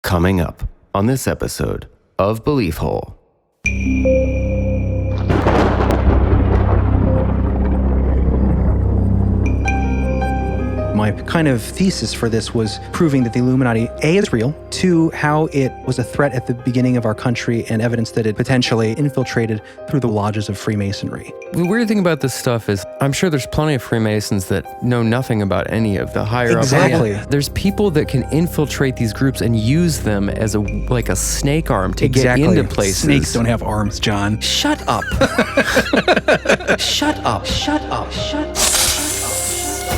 Coming up on this episode of Belief Hole. My kind of thesis for this was proving that the Illuminati, A, is real, 2, how it was a threat at the beginning of our country, and evidence that it potentially infiltrated through the lodges of Freemasonry. The weird thing about this stuff is I'm sure there's plenty of Freemasons that know nothing about any of the higher Exactly. up. There's people that can infiltrate these groups and use them as a snake arm to get into places. Snakes don't have arms, John. Shut up. Shut up. Shut up. Shut up.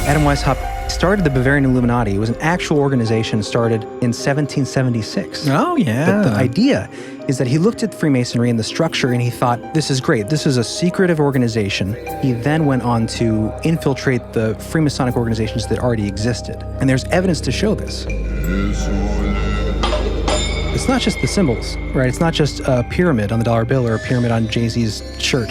Adam Weishaupt started the Bavarian Illuminati. It was an actual organization started in 1776. Oh, yeah. The idea is that he looked at Freemasonry and the structure and he thought, this is great. This is a secretive organization. He then went on to infiltrate the Freemasonic organizations that already existed. And there's evidence to show this. It's not just the symbols, right? It's not just a pyramid on the dollar bill or a pyramid on Jay-Z's shirt.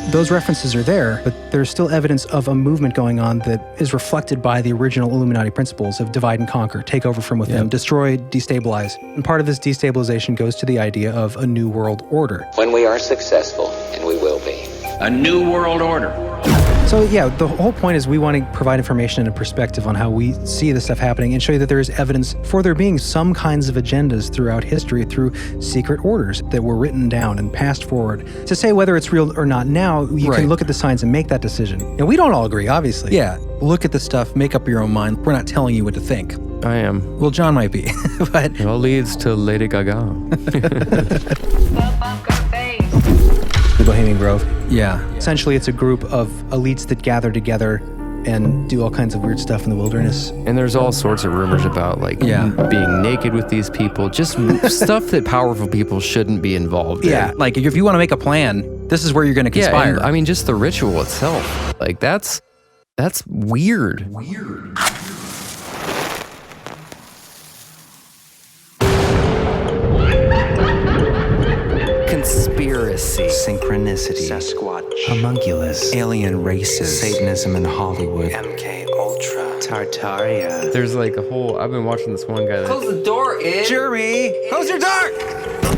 Those references are there, but there's still evidence of a movement going on that is reflected by the original Illuminati principles of divide and conquer, take over from within, destroy, destabilize. And part of this destabilization goes to the idea of a new world order. When we are successful, and we will be. A new world order. So yeah, the whole point is we want to provide information and a perspective on how we see this stuff happening and show you that there is evidence for there being some kinds of agendas throughout history through secret orders that were written down and passed forward. To say whether it's real or not now, you can look at the signs and make that decision. And we don't all agree, obviously. Yeah, look at the stuff, make up your own mind. We're not telling you what to think. I am. Well, John might be, but... It all leads to Lady Gaga. The Bohemian Grove. Yeah. Essentially, it's a group of elites that gather together and do all kinds of weird stuff in the wilderness. And there's all sorts of rumors about being naked with these people, just stuff that powerful people shouldn't be involved in. Yeah, like if you want to make a plan, this is where you're going to conspire. Yeah, I mean, just the ritual itself. Like, that's weird. Conspiracy. Synchronicity. Sasquatch. Homunculus. Alien races. Satanism in Hollywood. MK Ultra. Tartaria. There's like a whole... I've been watching this one guy that... Close the door, Ed. Jeremy, close your door!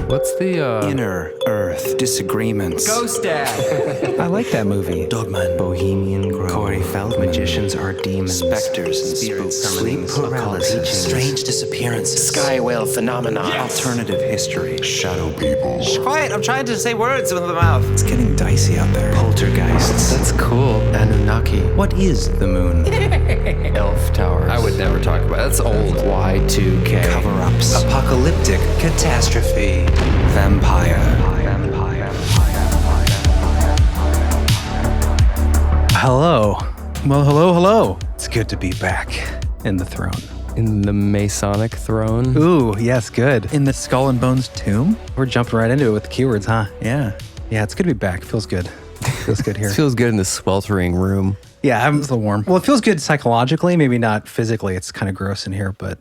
What's the... Inner Earth Disagreements. Ghost Dad. I like that movie. Dogman. Bohemian Grove. Corey Feldman. Magicians are demons. Specters and spirits. Sleep paralysis. Strange disappearances. Sky whale phenomenon. Yes. Alternative history. Shadow people. Shh, quiet. I'm trying to say words with the mouth. It's getting dicey out there. Poltergeists. That's cool. Anunnaki. What is the moon? Elf towers. I would never talk about it. That's old. Y2K. Cover-ups. Apocalyptic catastrophe. Vampire. Hello. Well, hello. It's good to be back in the throne. In the Masonic throne. Ooh, yes, good. In the Skull and Bones tomb? We're jumping right into it with the keywords, huh? Yeah. Yeah, it's good to be back. Feels good. Feels good here. It feels good in this sweltering room. Yeah, It's a little warm. Well, it feels good psychologically, maybe not physically. It's kind of gross in here, but,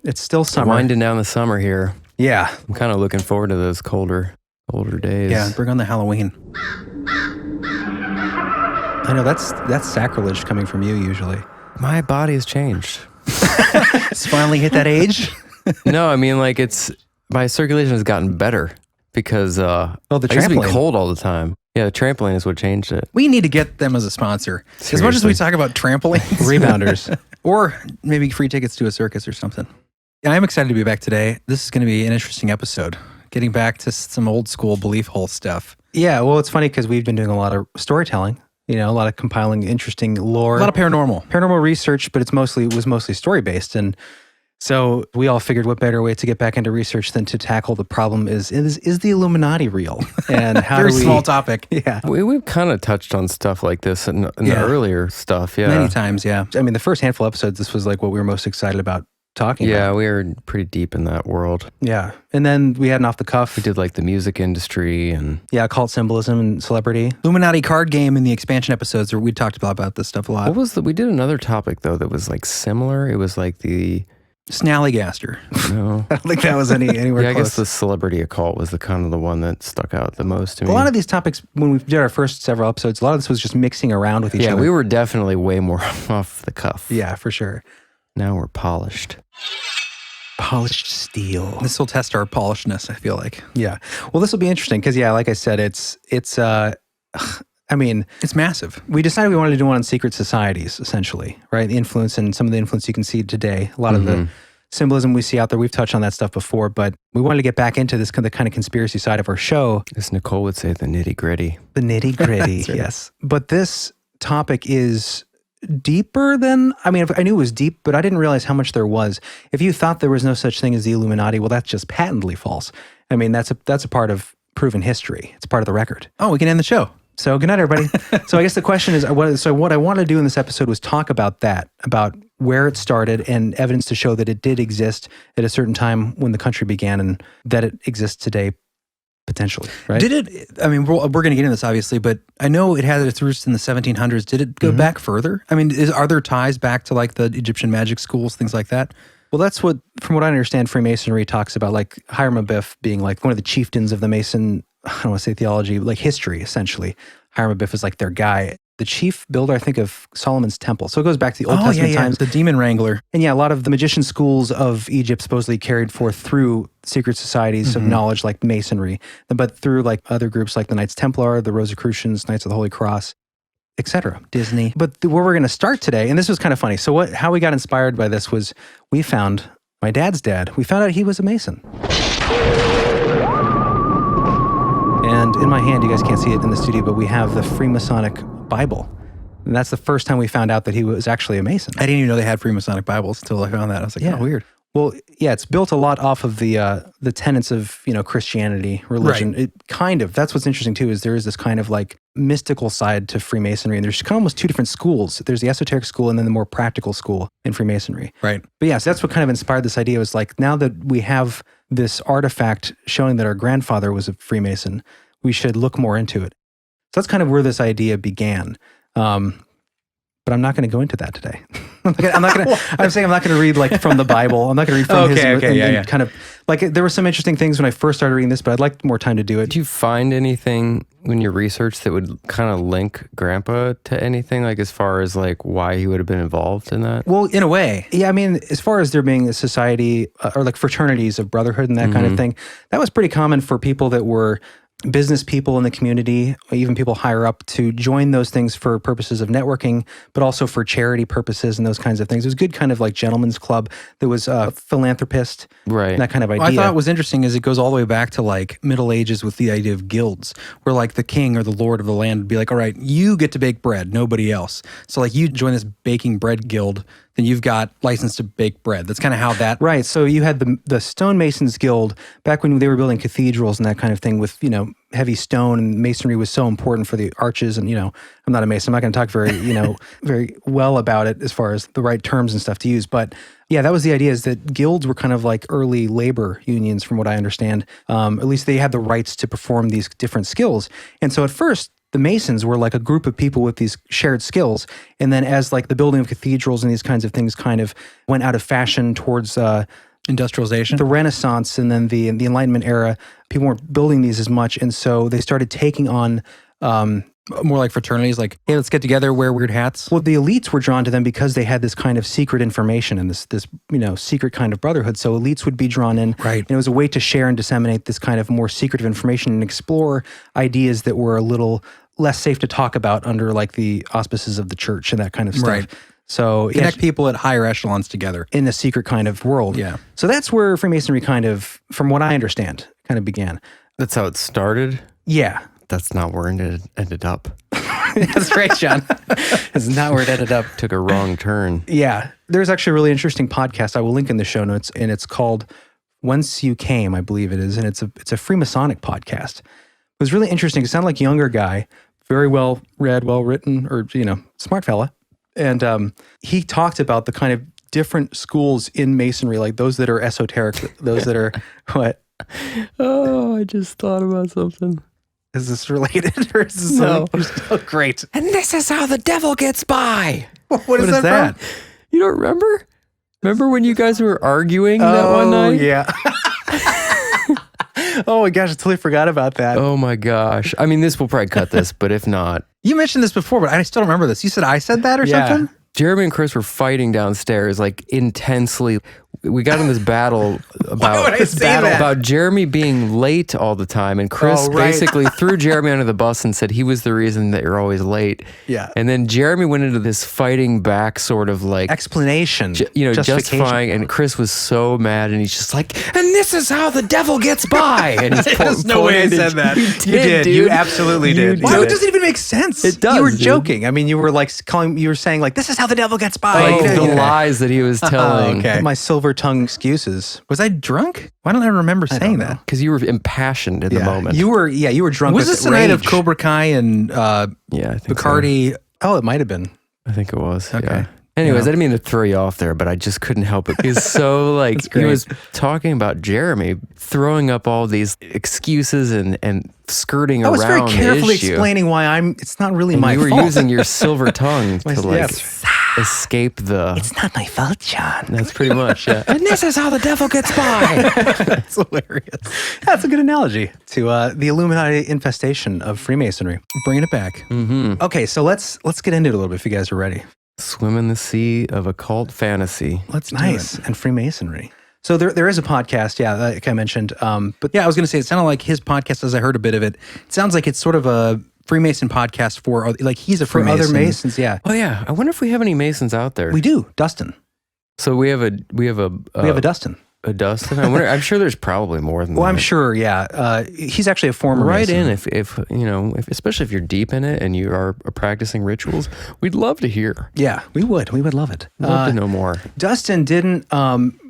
it's still summer. Winding down the summer here. Yeah. I'm kind of looking forward to those colder days. Yeah, bring on the Halloween. I know, that's sacrilege coming from you usually. My body has changed. It's finally hit that age. No, I mean, like, my circulation has gotten better because the I used to be trampoline. cold all the time. Yeah, the trampoline is what changed it. We need to get them as a sponsor. As much as we talk about trampolines. Rebounders. Or maybe free tickets to a circus or something. Yeah, I'm excited to be back today. This is going to be an interesting episode. Getting back to some old school belief hole stuff. Yeah, well, it's funny because we've been doing a lot of storytelling, a lot of compiling interesting lore. A lot of paranormal research, but it was mostly story-based. And so we all figured what better way to get back into research than to tackle the problem is the Illuminati real? And how Very do we... small topic. Yeah. We've kind of touched on stuff like this in the earlier stuff, yeah. Many times, yeah. I mean, the first handful of episodes, this was like what we were most excited about talking about. Yeah, we were pretty deep in that world. Yeah. And then we had an off the cuff. We did like the music industry and... Yeah, occult symbolism and celebrity. Illuminati card game in the expansion episodes, we talked about this stuff a lot. We did another topic though that was like similar. It was like the... Snallygaster. No. I don't think that was anywhere yeah, I close. guess the celebrity occult was the kind of the one that stuck out the most to me. A lot of these topics, when we did our first several episodes, a lot of this was just mixing around with each other. Yeah, we were definitely way more off the cuff. Yeah, for sure. Now we're polished. Polished steel. This will test our polishedness, I feel like. Yeah. Well, this will be interesting because, yeah, like I said, it's I mean, it's massive. We decided we wanted to do one on secret societies, essentially, right? The influence and some of the influence you can see today. A lot of the symbolism we see out there, we've touched on that stuff before, but we wanted to get back into this the kind of conspiracy side of our show. As Nicole would say, the nitty gritty. The nitty gritty, right. Yes. But this topic is deeper than, I mean, I knew it was deep, but I didn't realize how much there was. If you thought there was no such thing as the Illuminati, well, that's just patently false. I mean, that's a part of proven history. It's part of the record. Oh, we can end the show. So good night, everybody. So I guess the question is, what I want to do in this episode was talk about that, about where it started and evidence to show that it did exist at a certain time when the country began and that it exists today, potentially, right? Did it, I mean, we're going to get into this obviously, but I know it had its roots in the 1700s. Did it go back further? I mean, are there ties back to like the Egyptian magic schools, things like that? Well, that's what, from what I understand, Freemasonry talks about, like Hiram Abiff being like one of the chieftains of the Mason, I don't want to say theology, like history, essentially. Hiram Abiff is like their guy. The chief builder, I think, of Solomon's temple. So it goes back to the Old Testament times. The demon wrangler. And yeah, a lot of the magician schools of Egypt supposedly carried forth through secret societies of knowledge like Masonry, but through like other groups like the Knights Templar, the Rosicrucians, Knights of the Holy Cross, etc. Disney. But where we're going to start today, and this was kind of funny. So how we got inspired by this was we found my dad's dad. We found out he was a Mason. And in my hand, you guys can't see it in the studio, but we have the Freemasonic Bible. And that's the first time we found out that he was actually a Mason. I didn't even know they had Freemasonic Bibles until I found that. I was like, oh, weird. Well, yeah, it's built a lot off of the tenets of, Christianity, religion. Right. It kind of, that's what's interesting too, is there is this kind of like mystical side to Freemasonry. And there's kind of almost two different schools. There's the esoteric school and then the more practical school in Freemasonry. Right. But yeah, so that's what kind of inspired this idea. Was like, now that we have this artifact showing that our grandfather was a Freemason, we should look more into it. So that's kind of where this idea began. But I'm not going to go into that today. I'm saying I'm not going to read like from the Bible. I'm not going to read from his kind of like there were some interesting things when I first started reading this, but I'd like more time to do it. Did you find anything when you researched that would kind of link Grandpa to anything, like as far as like why he would have been involved in that? Well, in a way. Yeah, I mean, as far as there being a society or like fraternities of brotherhood and that kind of thing, that was pretty common for people that were business people in the community, even people higher up, to join those things for purposes of networking, but also for charity purposes and those kinds of things. It was good kind of like gentleman's club. There was a philanthropist, right? That kind of idea. Well, I thought it was interesting is it goes all the way back to like Middle Ages with the idea of guilds, where like the king or the lord of the land would be like, all right, you get to bake bread, nobody else. So like you join this baking bread guild, then you've got license to bake bread. That's kind of how that... Right. So you had the Stonemasons Guild back when they were building cathedrals and that kind of thing with, heavy stone, and masonry was so important for the arches. And, I'm not a mason. I'm not going to talk very, very well about it as far as the right terms and stuff to use. But yeah, that was the idea, is that guilds were kind of like early labor unions from what I understand. At least they had the rights to perform these different skills. And so at first, the Masons were like a group of people with these shared skills. And then as like the building of cathedrals and these kinds of things kind of went out of fashion towards industrialization, the Renaissance, and then the Enlightenment era, people weren't building these as much. And so they started taking on more like fraternities, like, hey, let's get together, wear weird hats. Well, the elites were drawn to them because they had this kind of secret information and this secret kind of brotherhood. So elites would be drawn in. Right. And it was a way to share and disseminate this kind of more secretive information and explore ideas that were a little less safe to talk about under like the auspices of the church and that kind of stuff. Right. So connect people at higher echelons together in a secret kind of world. Yeah. So that's where Freemasonry kind of, from what I understand, kind of began. That's how it started? Yeah. That's not where it ended up. That's right, John. That's not where it ended up. Took a wrong turn. Yeah. There's actually a really interesting podcast I will link in the show notes, and it's called Whence You Came, I believe it is, and it's a Freemasonic podcast. It was really interesting. It sounded like a younger guy, very well read, well written, or, smart fella. And he talked about the kind of different schools in Masonry, like those that are esoteric, those that are, what? Oh, I just thought about something. Is this related or is this something? Oh, great. And this is how the devil gets by. What is that? From? You don't remember? Remember when you guys were arguing that one night? Oh, yeah. Oh my gosh, I totally forgot about that. Oh my gosh. I mean, this will probably cut this, but if not. You mentioned this before, but I still don't remember this. You said I said that or something? Jeremy and Chris were fighting downstairs, like intensely. we got in this battle about Jeremy being late all the time, and Chris basically threw Jeremy under the bus and said he was the reason that you're always late. Yeah. And then Jeremy went into this fighting back sort of like explanation, justifying, and Chris was so mad, and he's just like, and this is how the devil gets by. And There's no way I said that. You did. Dude. You absolutely did. Why? It doesn't even make sense. It does. You were dude. joking. I mean, you were like you were saying like, this is how the devil gets by. Like the lies that he was telling. okay. My silver tongue excuses. Was I drunk? Why don't I remember saying that? Because you were impassioned in the moment. You were drunk. Was with this the night of rage. Cobra Kai and Yeah, I think Bacardi? Oh, it might have been. I think it was. Okay. Yeah. Anyways, I didn't mean to throw you off there, but I just couldn't help it. He's so like, he was talking about Jeremy throwing up all these excuses and skirting I was very around carefully the issue. explaining why it's not really And my you were fault. using your silver tongue to like Yes. escape the. It's not my fault, John. That's pretty much, yeah. And this is how the devil gets by. That's hilarious. That's a good analogy to the Illuminati infestation of Freemasonry. Bringing it back. Okay, so let's get into it a little bit if you guys are ready. Swim in the sea of occult fantasy. Let's do Nice. it. And Freemasonry. So there is a podcast, like I mentioned. But Yeah, I was going to say, it sounded like his podcast, as I heard a bit of it. It sounds like it's sort of a Freemason podcast for, like, he's a for Freemason. other Masons, yeah. Oh yeah, I wonder if we have any Masons out there. We do. Dustin. So we have a We have a Dustin. a Dustin. I wonder. I'm sure there's probably more than Well, that. I'm sure, yeah. He's actually a former Right Mason. in if you know, especially if you're deep in it and you are practicing rituals, we'd love to hear. Yeah, we would. We would love it. Love to know more. Dustin didn't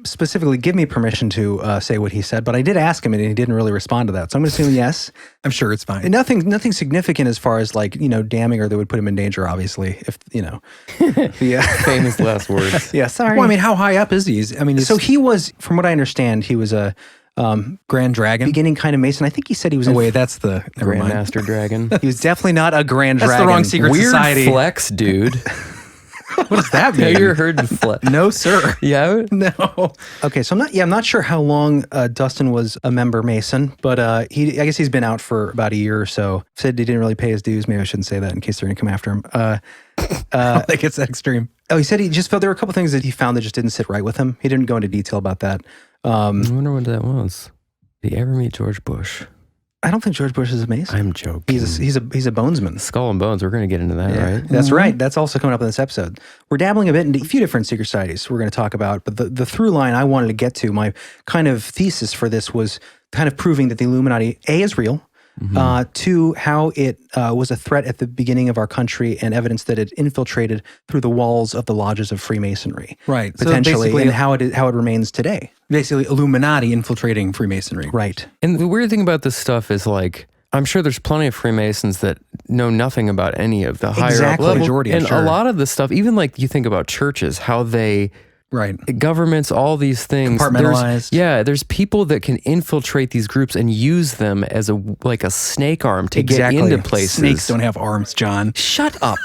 specifically give me permission to say what he said, but I did ask him and he didn't really respond to that. So I'm going to assume yes. I'm sure it's fine. And nothing significant as far as like, damning or that would put him in danger, obviously, if, Yeah. Famous last words. Yeah, sorry. Well, I mean, how high up is he? I mean, So he was, from what I understand, he was a Grand Dragon. beginning kind of Mason. I think he said he was Oh, in, wait, that's the never mind. Grandmaster Dragon. he was definitely not a Grand That's the Dragon. wrong secret Weird society. flex, dude. What does that Have mean? you ever heard of flex? No, sir. Yeah. No. Okay, so I'm not sure how long Dustin was a member Mason, but I guess he's been out for about a year or so. Said he didn't really pay his dues. Maybe I shouldn't say that in case they're going to come after him. I think it's that extreme. Oh, he said he just felt there were a couple things that he found that just didn't sit right with him. He didn't go into detail about that. I wonder what that was. Did you ever meet George Bush? I don't think George Bush is a Mason. I'm joking. He's a bonesman. Skull and Bones. We're going to get into that, right? That's right. That's also coming up in this episode. We're dabbling a bit into a few different secret societies we're going to talk about, but the through line I wanted to get to, my kind of thesis for this was kind of proving that the Illuminati, A, is real, two, how it was a threat at the beginning of our country, and evidence that it infiltrated through the walls of the lodges of Freemasonry. Right. So Potentially, basically- and how it remains today. Basically, Illuminati infiltrating Freemasonry. Right. And the weird thing about this stuff is like, I'm sure there's plenty of Freemasons that know nothing about any of the higher up Exactly. level. Majority, I'm and sure. a lot of the stuff, even like you think about churches, how they Right. governments, all these things. Compartmentalized. There's people that can infiltrate these groups and use them as a snake arm to Exactly. get into places. Snakes don't have arms, John. Shut up.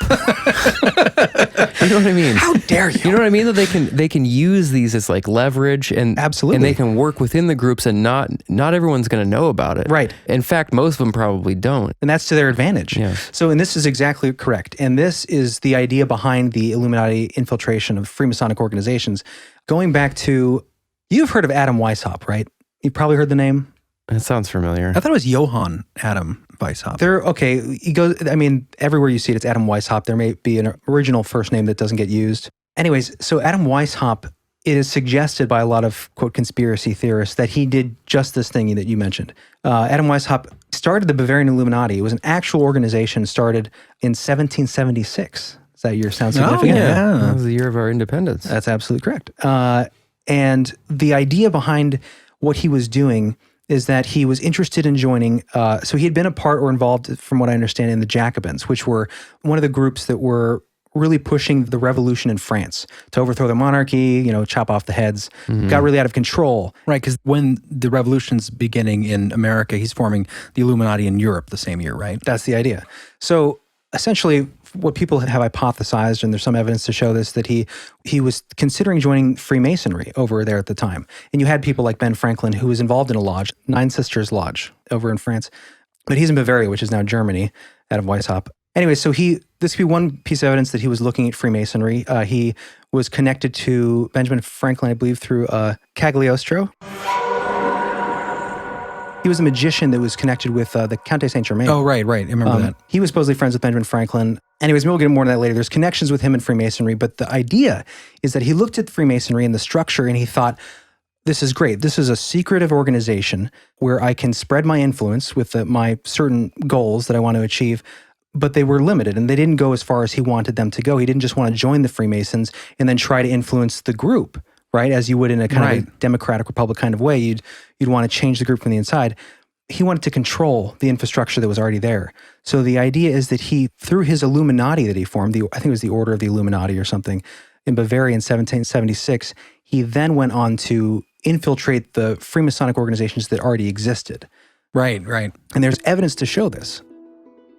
You know what I mean? How dare you? You know what I mean? That they can use these as like leverage and Absolutely. and they can work within the groups, and not everyone's going to know about it. Right. In fact, most of them probably don't. And that's to their advantage. Yes. So, and this is exactly correct. And this is the idea behind the Illuminati infiltration of Freemasonic organizations. Going back to, you've heard of Adam Weishaupt, right? You've probably heard the name. That sounds familiar. I thought it was Johann Adam Weishaupt. He goes, I mean, everywhere you see it, it's Adam Weishaupt. There may be an original first name that doesn't get used. Anyways, so Adam Weishaupt, it is suggested by a lot of, quote, conspiracy theorists that he did just this thing that you mentioned. Adam Weishaupt started the Bavarian Illuminati. It was an actual organization started in 1776. Does that year sound significant? That was the year of our independence. That's absolutely correct. And the idea behind what he was doing is that he was interested in joining, so he had been a part or involved, from what I understand, in the Jacobins, which were one of the groups that were really pushing the revolution in France to overthrow the monarchy, chop off the heads, got really out of control. Right, because when the revolution's beginning in America, he's forming the Illuminati in Europe the same year, right? That's the idea. So essentially, what people have hypothesized, and there's some evidence to show this, that he was considering joining Freemasonry over there at the time. And you had people like Ben Franklin, who was involved in a lodge, Nine Sisters Lodge over in France. But he's in Bavaria, which is now Germany, out of Weishaupt. Anyway, so This could be one piece of evidence that he was looking at Freemasonry. He was connected to Benjamin Franklin, I believe, through Cagliostro. He was a magician that was connected with the Count de Saint-Germain. Oh, right. I remember that. He was supposedly friends with Benjamin Franklin. Anyways, we'll get more on that later. There's connections with him in Freemasonry, but the idea is that he looked at Freemasonry and the structure and he thought, this is great. This is a secretive organization where I can spread my influence with my certain goals that I want to achieve, but they were limited and they didn't go as far as he wanted them to go. He didn't just want to join the Freemasons and then try to influence the group, right? As you would in a kind of a democratic republic kind of way. You'd want to change the group from the inside. He wanted to control the infrastructure that was already there. So the idea is that he, through his Illuminati that he formed, I think it was the Order of the Illuminati or something, in Bavaria in 1776, he then went on to infiltrate the Freemasonic organizations that already existed. Right. And there's evidence to show this.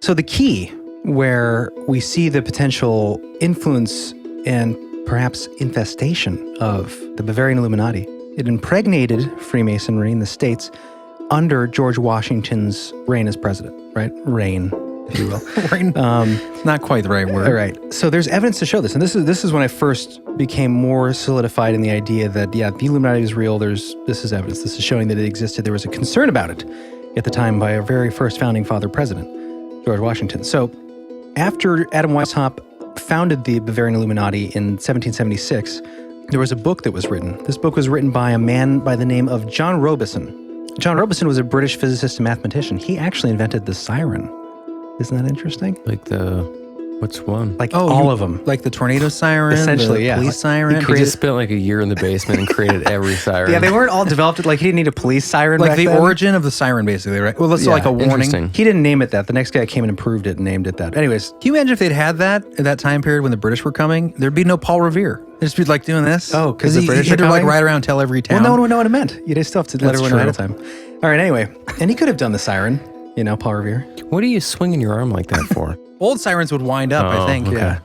So the key where we see the potential influence and perhaps infestation of the Bavarian Illuminati, it impregnated Freemasonry in the States under George Washington's reign as president, right? Reign, if you will. Reign. Not quite the right word. All right. So there's evidence to show this. And this is when I first became more solidified in the idea that, the Illuminati is real. This is evidence. This is showing that it existed. There was a concern about it at the time by our very first founding father president, George Washington. So after Adam Weishaupt founded the Bavarian Illuminati in 1776, there was a book that was written. This book was written by a man by the name of John Robison. John Robison was a British physicist and mathematician. He actually invented the siren. Isn't that interesting? Like what's one? Like all of them. Like the tornado siren, essentially, the police siren. He just spent like a year in the basement and created every siren. Yeah, they weren't all developed. Like he didn't need a police siren. Like back the then. origin of the siren, basically, right? Well, that's like a warning. Interesting. He didn't name it that. The next guy came and improved it and named it that. Anyways, Can you imagine if they'd had that at that time period when the British were coming? There'd be no Paul Revere. They'd just be like doing this. Oh, 'cause the British he had are to like coming? ride around and tell every town. well, no one would know what it meant. You just still have to let That's everyone know ahead of true. time. All right, anyway. And he could have done the siren, Paul Revere. What are you swinging your arm like that for? Old sirens would wind up, I think. okay. Yeah.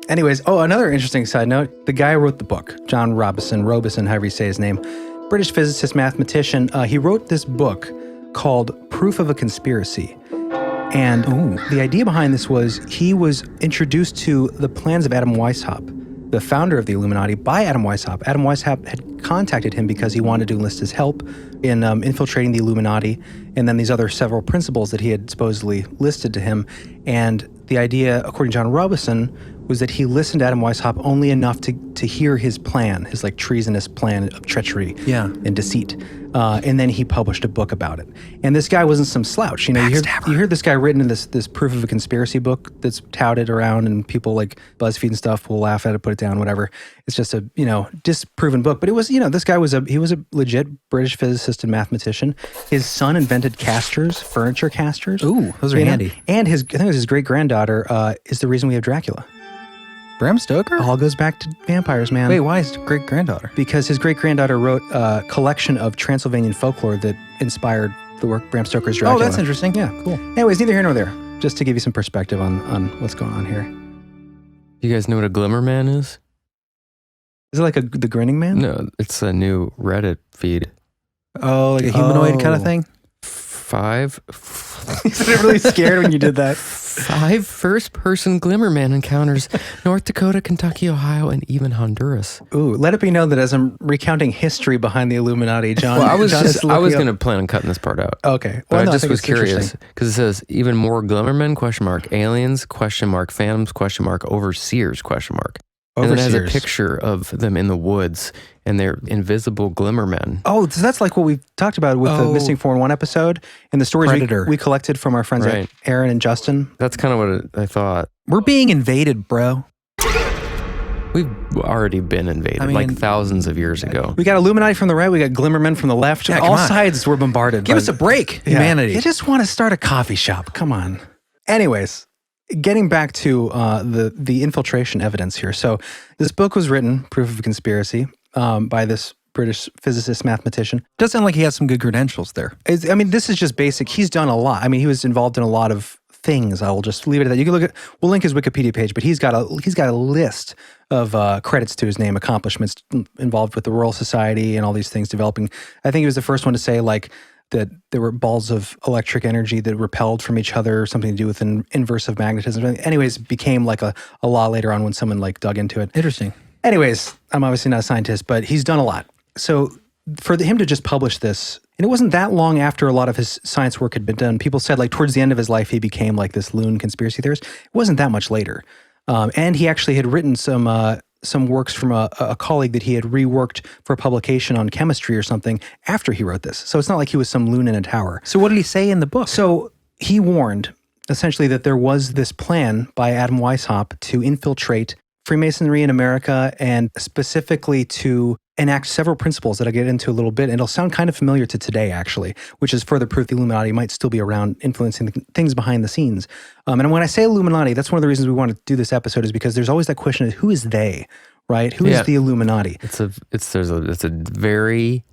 Anyways, another interesting side note. The guy who wrote the book, John Robison, however you say his name, British physicist, mathematician. He wrote this book called Proof of a Conspiracy. And the idea behind this was he was introduced to the plans of Adam Weishaupt, the founder of the Illuminati, by Adam Weishaupt. Adam Weishaupt had contacted him because he wanted to enlist his help in infiltrating the Illuminati, and then these other several principles that he had supposedly listed to him. And the idea, according to John Robison, was that he listened to Adam Weishaupt only enough to hear his plan, his like treasonous plan of treachery and deceit. And then he published a book about it. And this guy wasn't some slouch. You hear this guy written in this Proof of a Conspiracy book that's touted around, and people like BuzzFeed and stuff will laugh at it, put it down, whatever. It's just a, disproven book. But it was, this guy was a legit British physicist and mathematician. His son invented casters, furniture casters. Ooh, those are handy. And I think it was his great-granddaughter is the reason we have Dracula. Bram Stoker? All goes back to vampires, man. Wait, why is great-granddaughter? Because his great-granddaughter wrote a collection of Transylvanian folklore that inspired the work Bram Stoker's Dracula. Oh, that's interesting. Yeah, cool. Anyways, neither here nor there. Just to give you some perspective on what's going on here. You guys know what a glimmer man is? Is it like the Grinning Man? No, it's a new Reddit feed. Oh, like a humanoid kind of thing? 5. You sounded really scared when you did that. 5 first-person Glimmerman encounters North Dakota, Kentucky, Ohio, and even Honduras. Ooh, let it be known that as I'm recounting history behind the Illuminati, John. Well, I was John going to plan on cutting this part out. Okay, But no, I just think was it's curious interesting. because it says even more Glimmermen ? Aliens ? Phantoms ? Overseers ? And then it has a picture of them in the woods, and they're invisible Glimmermen. Oh, so that's like what we talked about with the Missing 411 episode and the stories we collected from our friends Right. Aaron and Justin. That's kind of what I thought. We're being invaded, bro. We've already been invaded, I mean, like thousands of years ago. We got Illuminati from the right, we got Glimmermen from the left. Yeah, come All on. sides were bombarded. Give us a break, humanity. You just want to start a coffee shop. Come on. Anyways, getting back to the infiltration evidence here. So this book was written, Proof of a Conspiracy, by this British physicist, mathematician. Does sound like he has some good credentials there. This is just basic. He's done a lot. He was involved in a lot of things. I will just leave it at that. You can we'll link his Wikipedia page, but he's got a list of credits to his name, accomplishments involved with the Royal Society and all these things developing. I think he was the first one to say, like, that there were balls of electric energy that repelled from each other, something to do with an inverse of magnetism. Anyways, became like a law later on when someone like dug into it. Interesting. Anyways, I'm obviously not a scientist, but he's done a lot. So for him to just publish this, and it wasn't that long after a lot of his science work had been done. People said like towards the end of his life, he became like this loon conspiracy theorist. It wasn't that much later. And he actually had written some works from a colleague that he had reworked for publication on chemistry or something after he wrote this. So it's not like he was some loon in a tower. So what did he say in the book? So he warned essentially that there was this plan by Adam Weishaupt to infiltrate Freemasonry in America and specifically to enact several principles that I'll get into a little bit. And it'll sound kind of familiar to today, actually, which is further proof the Illuminati might still be around influencing things behind the scenes. And when I say Illuminati, that's one of the reasons we want to do this episode is because there's always that question of who is they, right? Who is the Illuminati? It's a very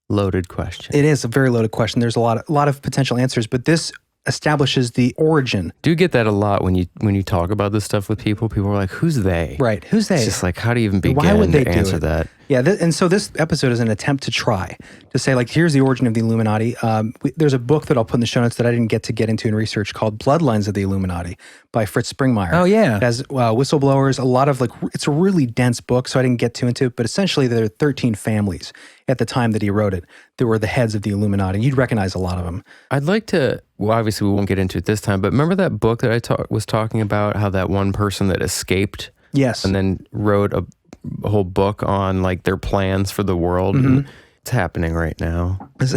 loaded question. It is a very loaded question. There's a lot of potential answers, but this establishes the origin. Do get that a lot when you talk about this stuff with people. People are like, "Who's they?" Right? Who's they? It's just like, how do you even begin Why would they to answer that? Yeah, and so this episode is an attempt to try to say, like, here's the origin of the Illuminati. There's a book that I'll put in the show notes that I didn't get into in research called Bloodlines of the Illuminati by Fritz Springmeier. Oh, yeah. It has whistleblowers, a lot of, it's a really dense book, so I didn't get into it, but essentially there are 13 families at the time that he wrote it that were the heads of the Illuminati. You'd recognize a lot of them. I'd like to, well, obviously we won't get into it this time, but remember that book that I was talking about, how that one person that escaped? Yes. And then wrote a whole book on like their plans for the world. And it's happening right now. Is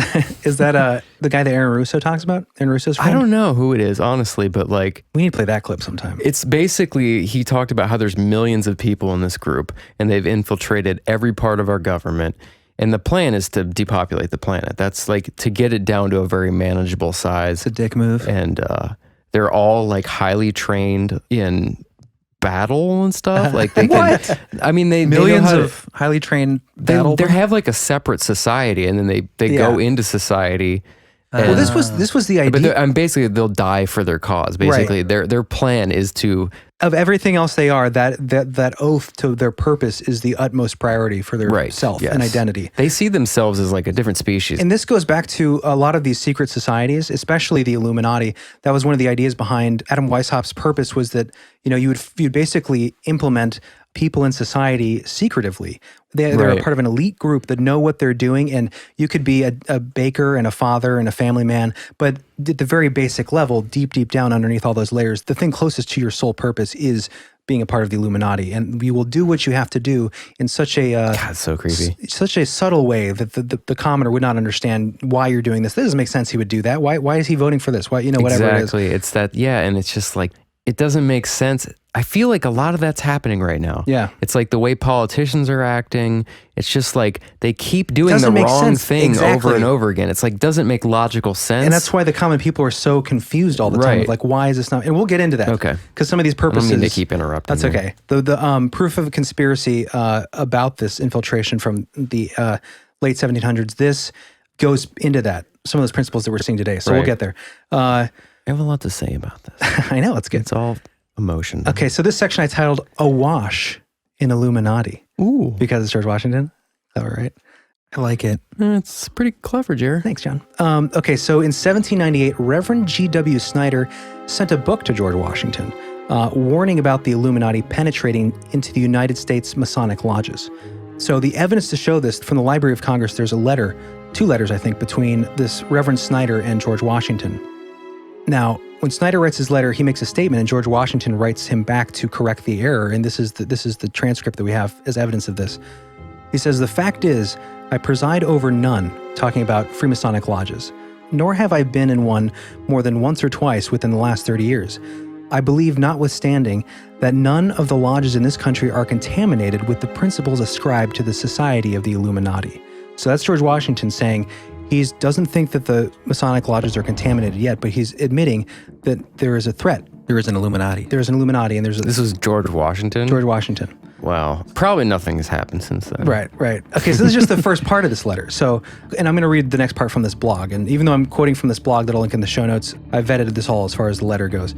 that the guy that Aaron Russo talks about? Aaron Russo's friend? I don't know who it is, honestly, but like... We need to play that clip sometime. It's basically, he talked about how there's millions of people in this group and they've infiltrated every part of our government. And the plan is to depopulate the planet. That's like to get it down to a very manageable size. It's a dick move. And they're all like highly trained in battle and stuff. Like they can, I mean, millions of highly trained battle. They have like a separate society, and then they go into society. Well, this was the idea. But basically, they'll die for their cause. Basically, their plan is to. Of everything else they are, that oath to their purpose is the utmost priority for their self and identity. They see themselves as like a different species. And this goes back to a lot of these secret societies, especially the Illuminati. That was one of the ideas behind Adam Weishaupt's purpose, was that, you know, you'd basically implement people in society secretively. They're a part of an elite group that know what they're doing, and you could be a baker and a father and a family man, but at the very basic level, deep down underneath all those layers, the thing closest to your sole purpose is being a part of the Illuminati, and you will do what you have to do in such a God, so creepy, such a subtle way that the commoner would not understand why you're doing this. That doesn't make sense. He would do that. Why is he voting for this? Why, whatever it is. Exactly. It's that, and it's just like, it doesn't make sense. I feel like a lot of that's happening right now. Yeah. It's like the way politicians are acting. It's just like they keep doing the wrong thing over and over again. It's like, doesn't make logical sense. And that's why the common people are so confused all the time. Like, why is this not? And we'll get into that. Okay. Because some of these purposes. I don't mean to keep interrupting. That's okay. The proof of conspiracy about this infiltration from the late 1700s, this goes into that. Some of those principles that we're seeing today. So we'll get there. I have a lot to say about this. I know, it's good. It's all emotion. Okay, so this section I titled "Awash in Illuminati." Ooh. Because it's George Washington. Is that right? I like it. It's pretty clever, Jared. Thanks, John. Okay, so in 1798, Reverend G.W. Snyder sent a book to George Washington warning about the Illuminati penetrating into the United States Masonic lodges. So the evidence to show this, from the Library of Congress, there's a letter, 2 letters, I think, between this Reverend Snyder and George Washington. Now, when Snyder writes his letter, he makes a statement, and George Washington writes him back to correct the error, and this is the transcript that we have as evidence of this. He says, "The fact is, I preside over none," talking about Freemasonic lodges, "nor have I been in one more than once or twice within the last 30 years. I believe, notwithstanding, that none of the lodges in this country are contaminated with the principles ascribed to the Society of the Illuminati." So that's George Washington saying he doesn't think that the Masonic lodges are contaminated yet, but he's admitting that there is a threat. There is an Illuminati. There's an Illuminati, and This was George Washington? George Washington. Wow. Probably nothing has happened since then. Right. Okay, so this is just the first part of this letter. So, and I'm going to read the next part from this blog. And even though I'm quoting from this blog that I'll link in the show notes, I've vetted this all as far as the letter goes.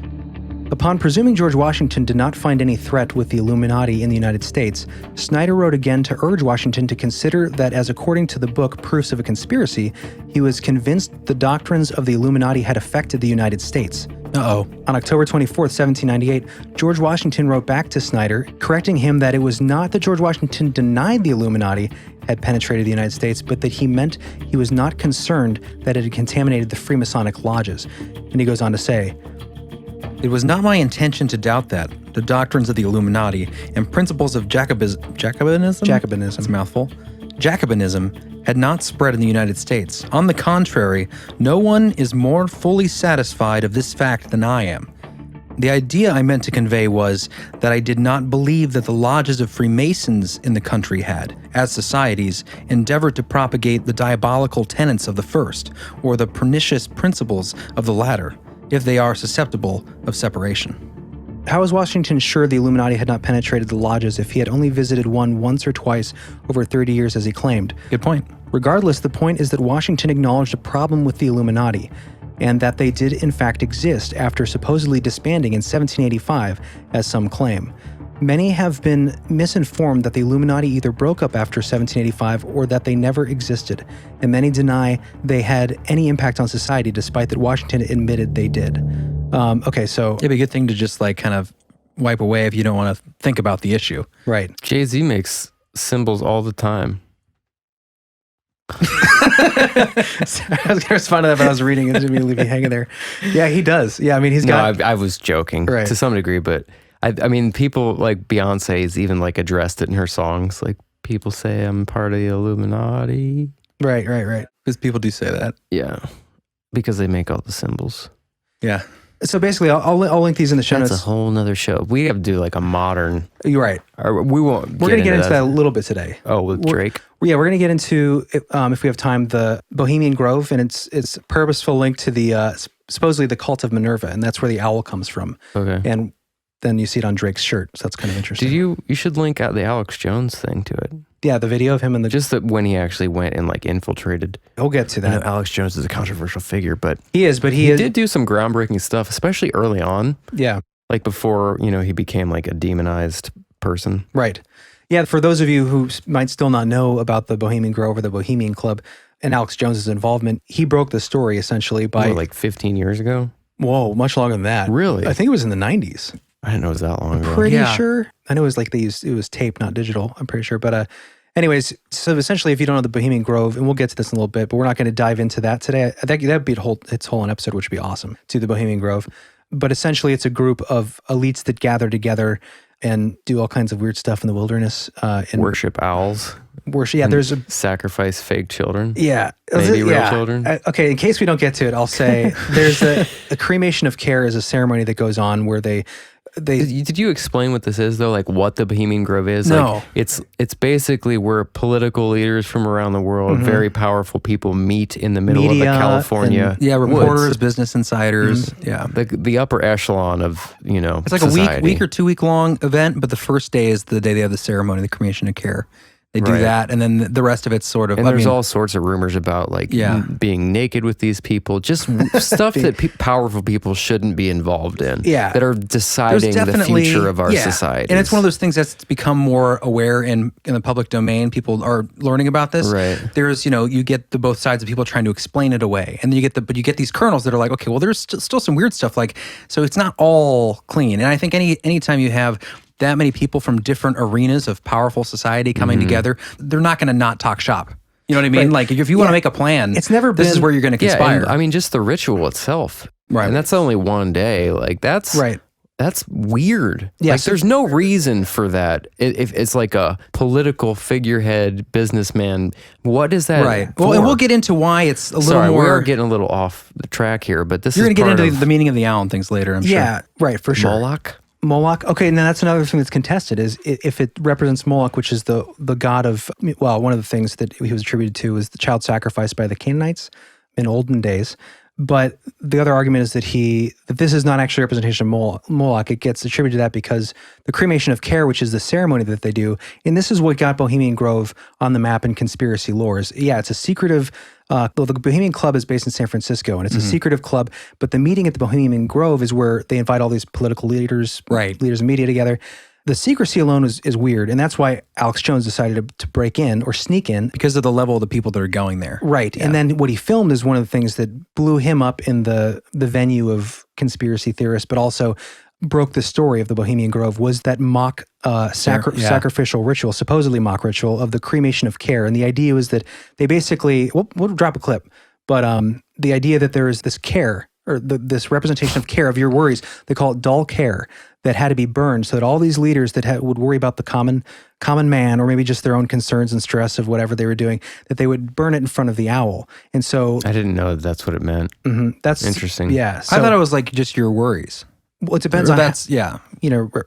Upon presuming George Washington did not find any threat with the Illuminati in the United States, Snyder wrote again to urge Washington to consider that, as according to the book Proofs of a Conspiracy, he was convinced the doctrines of the Illuminati had affected the United States. Uh-oh. On October 24th, 1798, George Washington wrote back to Snyder, correcting him that it was not that George Washington denied the Illuminati had penetrated the United States, but that he meant he was not concerned that it had contaminated the Freemasonic lodges. And he goes on to say, It was not my intention to doubt that the doctrines of the Illuminati and principles of Jacobinism? Jacobinism. That's a mouthful. Jacobinism had not spread in the United States. On the contrary, no one is more fully satisfied of this fact than I am. The idea I meant to convey was that I did not believe that the lodges of Freemasons in the country had, as societies, endeavored to propagate the diabolical tenets of the first, or the pernicious principles of the latter, if they are susceptible of separation. How was Washington sure the Illuminati had not penetrated the lodges if he had only visited one once or twice over 30 years as he claimed? Good point. Regardless, the point is that Washington acknowledged a problem with the Illuminati, and that they did in fact exist after supposedly disbanding in 1785, as some claim. Many have been misinformed that the Illuminati either broke up after 1785 or that they never existed, and many deny they had any impact on society despite that Washington admitted they did. Okay, so... It'd be a good thing to just like kind of wipe away if you don't want to think about the issue. Right. Jay-Z makes symbols all the time. I was going to respond to that, but I was reading it. It didn't mean to leave you hanging there. Yeah, he does. Yeah, I mean, he's got... No, I was joking to some degree, but I mean, people like Beyonce's even like addressed it in her songs. Like, people say I'm part of the Illuminati. Right. Because people do say that. Yeah, because they make all the symbols. Yeah. So basically, I'll link these in the show notes. That's a whole nother show. We have to do like a modern... You're right. We won't. We're going to get into that a little bit today. Oh, with Drake? We're going to get into, if we have time, the Bohemian Grove, and its purposeful link to the, supposedly the cult of Minerva, and that's where the owl comes from. Okay. And then you see it on Drake's shirt, so that's kind of interesting. You should link out the Alex Jones thing to it. Yeah, the video of him and the... Just that when he actually went and like infiltrated. We'll get to that. I know Alex Jones is a controversial figure, but... He is, but he did do some groundbreaking stuff, especially early on. Yeah. Like before, he became like a demonized person. Right. Yeah, for those of you who might still not know about the Bohemian Grove or the Bohemian Club and Alex Jones's involvement, he broke the story essentially by... like 15 years ago? Whoa, much longer than that. Really? I think it was in the 90s. I didn't know it was that long ago. Pretty sure. I know it was like it was tape, not digital, I'm pretty sure. But anyways, so essentially, if you don't know the Bohemian Grove, and we'll get to this in a little bit, but we're not going to dive into that today. That'd be its whole episode, which would be awesome, to the Bohemian Grove. But essentially, it's a group of elites that gather together and do all kinds of weird stuff in the wilderness. And worship owls. There's a... Sacrifice fake children. Yeah. Maybe real children. Okay, in case we don't get to it, I'll say there's a cremation of care is a ceremony that goes on where they... Did you explain what this is though? Like what the Bohemian Grove is? No. Like, it's basically where political leaders from around the world, very powerful people meet in the middle of the California. Reporters, woods. Business insiders. Yeah. The upper echelon of, It's like society. a week or 2 week long event, but the first day is the day they have the ceremony, the cremation of care. They do that, and then the rest of it's sort of... And there's all sorts of rumors about being naked with these people, just stuff that powerful people shouldn't be involved in. Yeah. That are deciding the future of our society. And it's one of those things that's become more aware in the public domain. People are learning about this. Right. There's, you get the both sides of people trying to explain it away. And then you get these kernels that are like, okay, well, there's still some weird stuff. So it's not all clean. And I think anytime you have that many people from different arenas of powerful society coming together, they're not going to not talk shop. You know what I mean? Right. Like if you want to make a plan, this is where you're going to conspire. And, I mean, just the ritual itself. Right. And that's only one day. Like that's... Right. That's weird. Yeah, like, there's no reason for that. If it's like a political figurehead businessman, what is that? Right. For? Well, and we'll get into why it's a little Sorry, more... we're getting a little off the track here, but this You're is going to get into of the meaning of the owl and things later, I'm sure. Yeah, right, for sure. Moloch. Okay, now that's another thing that's contested is if it represents Moloch, which is the god of, well, one of the things that he was attributed to was the child sacrifice by the Canaanites in olden days. But the other argument is that this is not actually a representation of Moloch. It gets attributed to that because the cremation of care, which is the ceremony that they do, and this is what got Bohemian Grove on the map in conspiracy lores. Yeah, it's a secretive Well, the Bohemian Club is based in San Francisco, and it's a secretive club. But the meeting at the Bohemian Grove is where they invite all these political leaders, leaders of media together. The secrecy alone is weird, and that's why Alex Jones decided to break in or sneak in. Because of the level of the people that are going there. Right. Yeah. And then what he filmed is one of the things that blew him up in the venue of conspiracy theorists, but also broke the story of the Bohemian Grove, was that mock sacrificial ritual, supposedly mock ritual of the cremation of care. And the idea was that they basically, we'll drop a clip, but the idea that there is this care, or this representation of care of your worries, they call it dull care, that had to be burned so that all these leaders that would worry about the common man, or maybe just their own concerns and stress of whatever they were doing, that they would burn it in front of the owl. And so I didn't know that's what it meant. That's interesting. Yeah. So, I thought it was like just your worries. Well, it depends on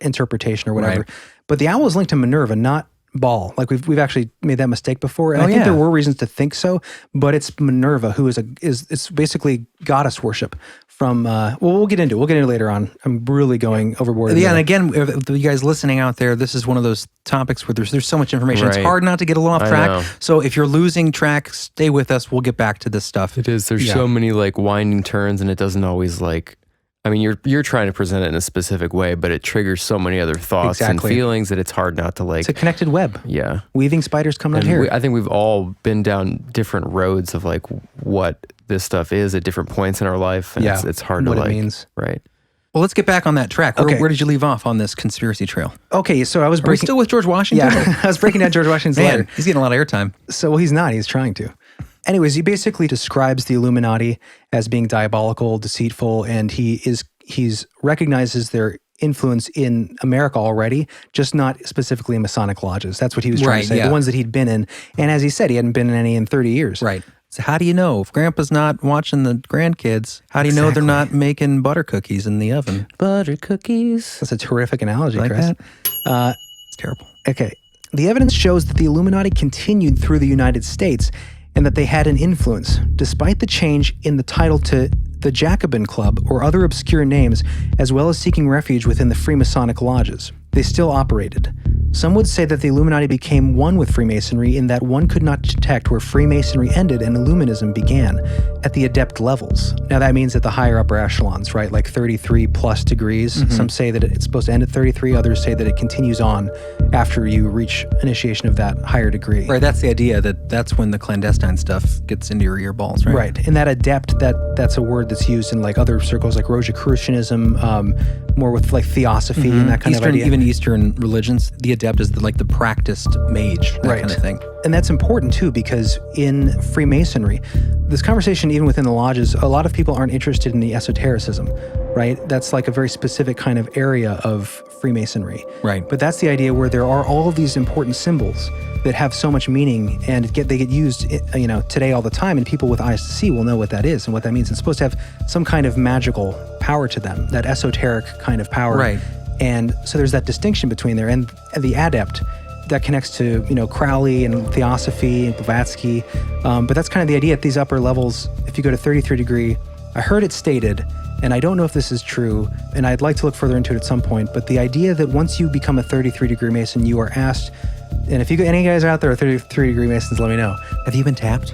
interpretation or whatever. Right. But the owl is linked to Minerva, not Baal. Like we've actually made that mistake before, and I think there were reasons to think so. But it's Minerva, who is it's basically goddess worship. From we'll get into it later on. I'm really going overboard. Yeah, and again, if you guys listening out there, this is one of those topics where there's so much information. Right. It's hard not to get a little off track. So if you're losing track, stay with us. We'll get back to this stuff. It is. There's so many like winding turns, and it doesn't always like. I mean, you're trying to present it in a specific way, but it triggers so many other thoughts and feelings that it's hard not to like. It's a connected web. Yeah. Weaving spiders coming out here. I think we've all been down different roads of like what this stuff is at different points in our life. And it's hard to what like. It means. Right. Well, let's get back on that track. Where did you leave off on this conspiracy trail? Okay, so I was Are we still with George Washington? Yeah, I was breaking down George Washington's letter. He's getting a lot of airtime. So, well, he's not. He's trying to. Anyways, he basically describes the Illuminati as being diabolical, deceitful, and he's recognizes their influence in America already, just not specifically in Masonic lodges. That's what he was trying to say. The ones that he'd been in. And as he said, he hadn't been in any in 30 years. Right. So how do you know? If Grandpa's not watching the grandkids, how do you know they're not making butter cookies in the oven? Butter cookies. That's a terrific analogy, like Chris. That? It's terrible. Okay. The evidence shows that the Illuminati continued through the United States and that they had an influence, despite the change in the title to the Jacobin Club or other obscure names, as well as seeking refuge within the Freemasonic lodges. They still operated. Some would say that the Illuminati became one with Freemasonry in that one could not detect where Freemasonry ended and Illuminism began, at the adept levels. Now that means at the higher upper echelons, right? Like 33 plus degrees. Mm-hmm. Some say that it's supposed to end at 33. Others say that it continues on after you reach initiation of that higher degree. Right, that's the idea, that's when the clandestine stuff gets into your ear balls, right? Right, and that adept, that's a word that's used in like other circles like Rosicrucianism, more with like theosophy and that kind of idea. Even Eastern religions, the adept is the practiced mage, that kind of thing. And that's important too, because in Freemasonry, this conversation, even within the lodges, a lot of people aren't interested in the esotericism, right? That's like a very specific kind of area of Freemasonry. Right. But that's the idea where there are all of these important symbols that have so much meaning and they get used, today all the time, and people with eyes to see will know what that is and what that means. It's supposed to have some kind of magical power to them, that esoteric kind of power. Right. And so there's that distinction between there and the adept that connects to, Crowley and Theosophy and Blavatsky. But that's kind of the idea at these upper levels. If you go to 33 degree, I heard it stated, and I don't know if this is true, and I'd like to look further into it at some point, but the idea that once you become a 33 degree Mason, you are asked, and if any guys out there are 33 degree Masons, let me know. Have you been tapped?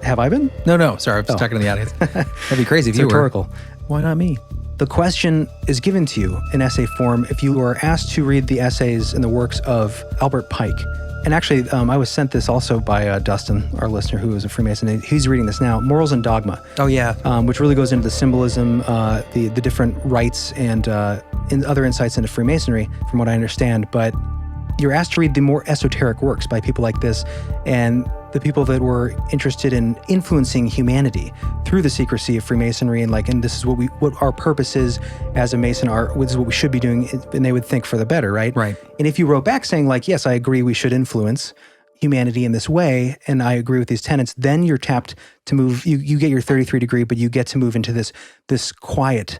Have I been? No, sorry, I was talking to the audience. That'd be crazy if you rhetorical. were. Why not me? The question is given to you in essay form if you are asked to read the essays and the works of Albert Pike. And actually, I was sent this also by Dustin, our listener, who is a Freemason. He's reading this now, Morals and Dogma. Oh, yeah. Which really goes into the symbolism, the different rites, and other insights into Freemasonry, from what I understand. But you're asked to read the more esoteric works by people like this, and the people that were interested in influencing humanity through the secrecy of Freemasonry, and this is what our purpose is as a Mason, this is what we should be doing, and they would think for the better, right? Right. And if you wrote back saying like, yes, I agree we should influence humanity in this way, and I agree with these tenets, then you're tapped to move, you get your 33 degree, but you get to move into this quiet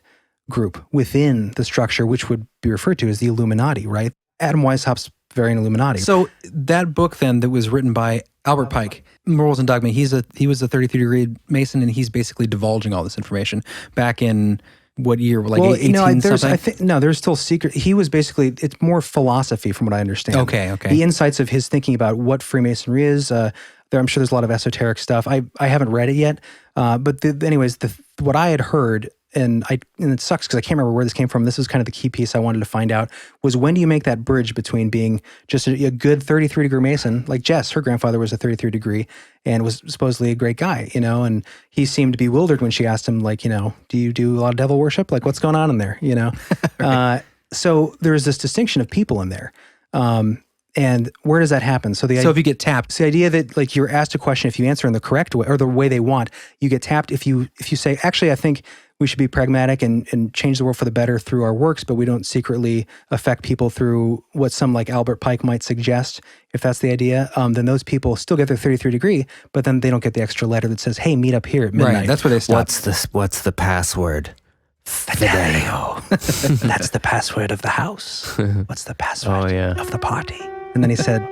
group within the structure, which would be referred to as the Illuminati, right? Adam Weishaupt's Bavarian Illuminati. So that book then that was written by Albert Pike, Morals and Dogma, he was a 33 degree Mason, and he's basically divulging all this information back in what year? Like 18 something? There's still secret. He was basically, it's more philosophy from what I understand. Okay. The insights of his thinking about what Freemasonry is, I'm sure there's a lot of esoteric stuff. I haven't read it yet, but what I had heard, and it sucks because I can't remember where this came from. This is kind of the key piece I wanted to find out, was when do you make that bridge between being just a good 33-degree Mason, like Jess, her grandfather was a 33-degree and was supposedly a great guy, and he seemed bewildered when she asked him, like, do you do a lot of devil worship? Like, what's going on in there, Right. So there's this distinction of people in there. And where does that happen? So if you get tapped, it's the idea that like you're asked a question, if you answer in the correct way or the way they want, you get tapped. If you say, actually, I think we should be pragmatic and change the world for the better through our works, but we don't secretly affect people through what some like Albert Pike might suggest, if that's the idea, then those people still get their 33-degree, but then they don't get the extra letter that says, hey, meet up here at midnight. Right, that's where they stop. What's the password? Fidelio. That's the password of the house. What's the password of the party? And then he said,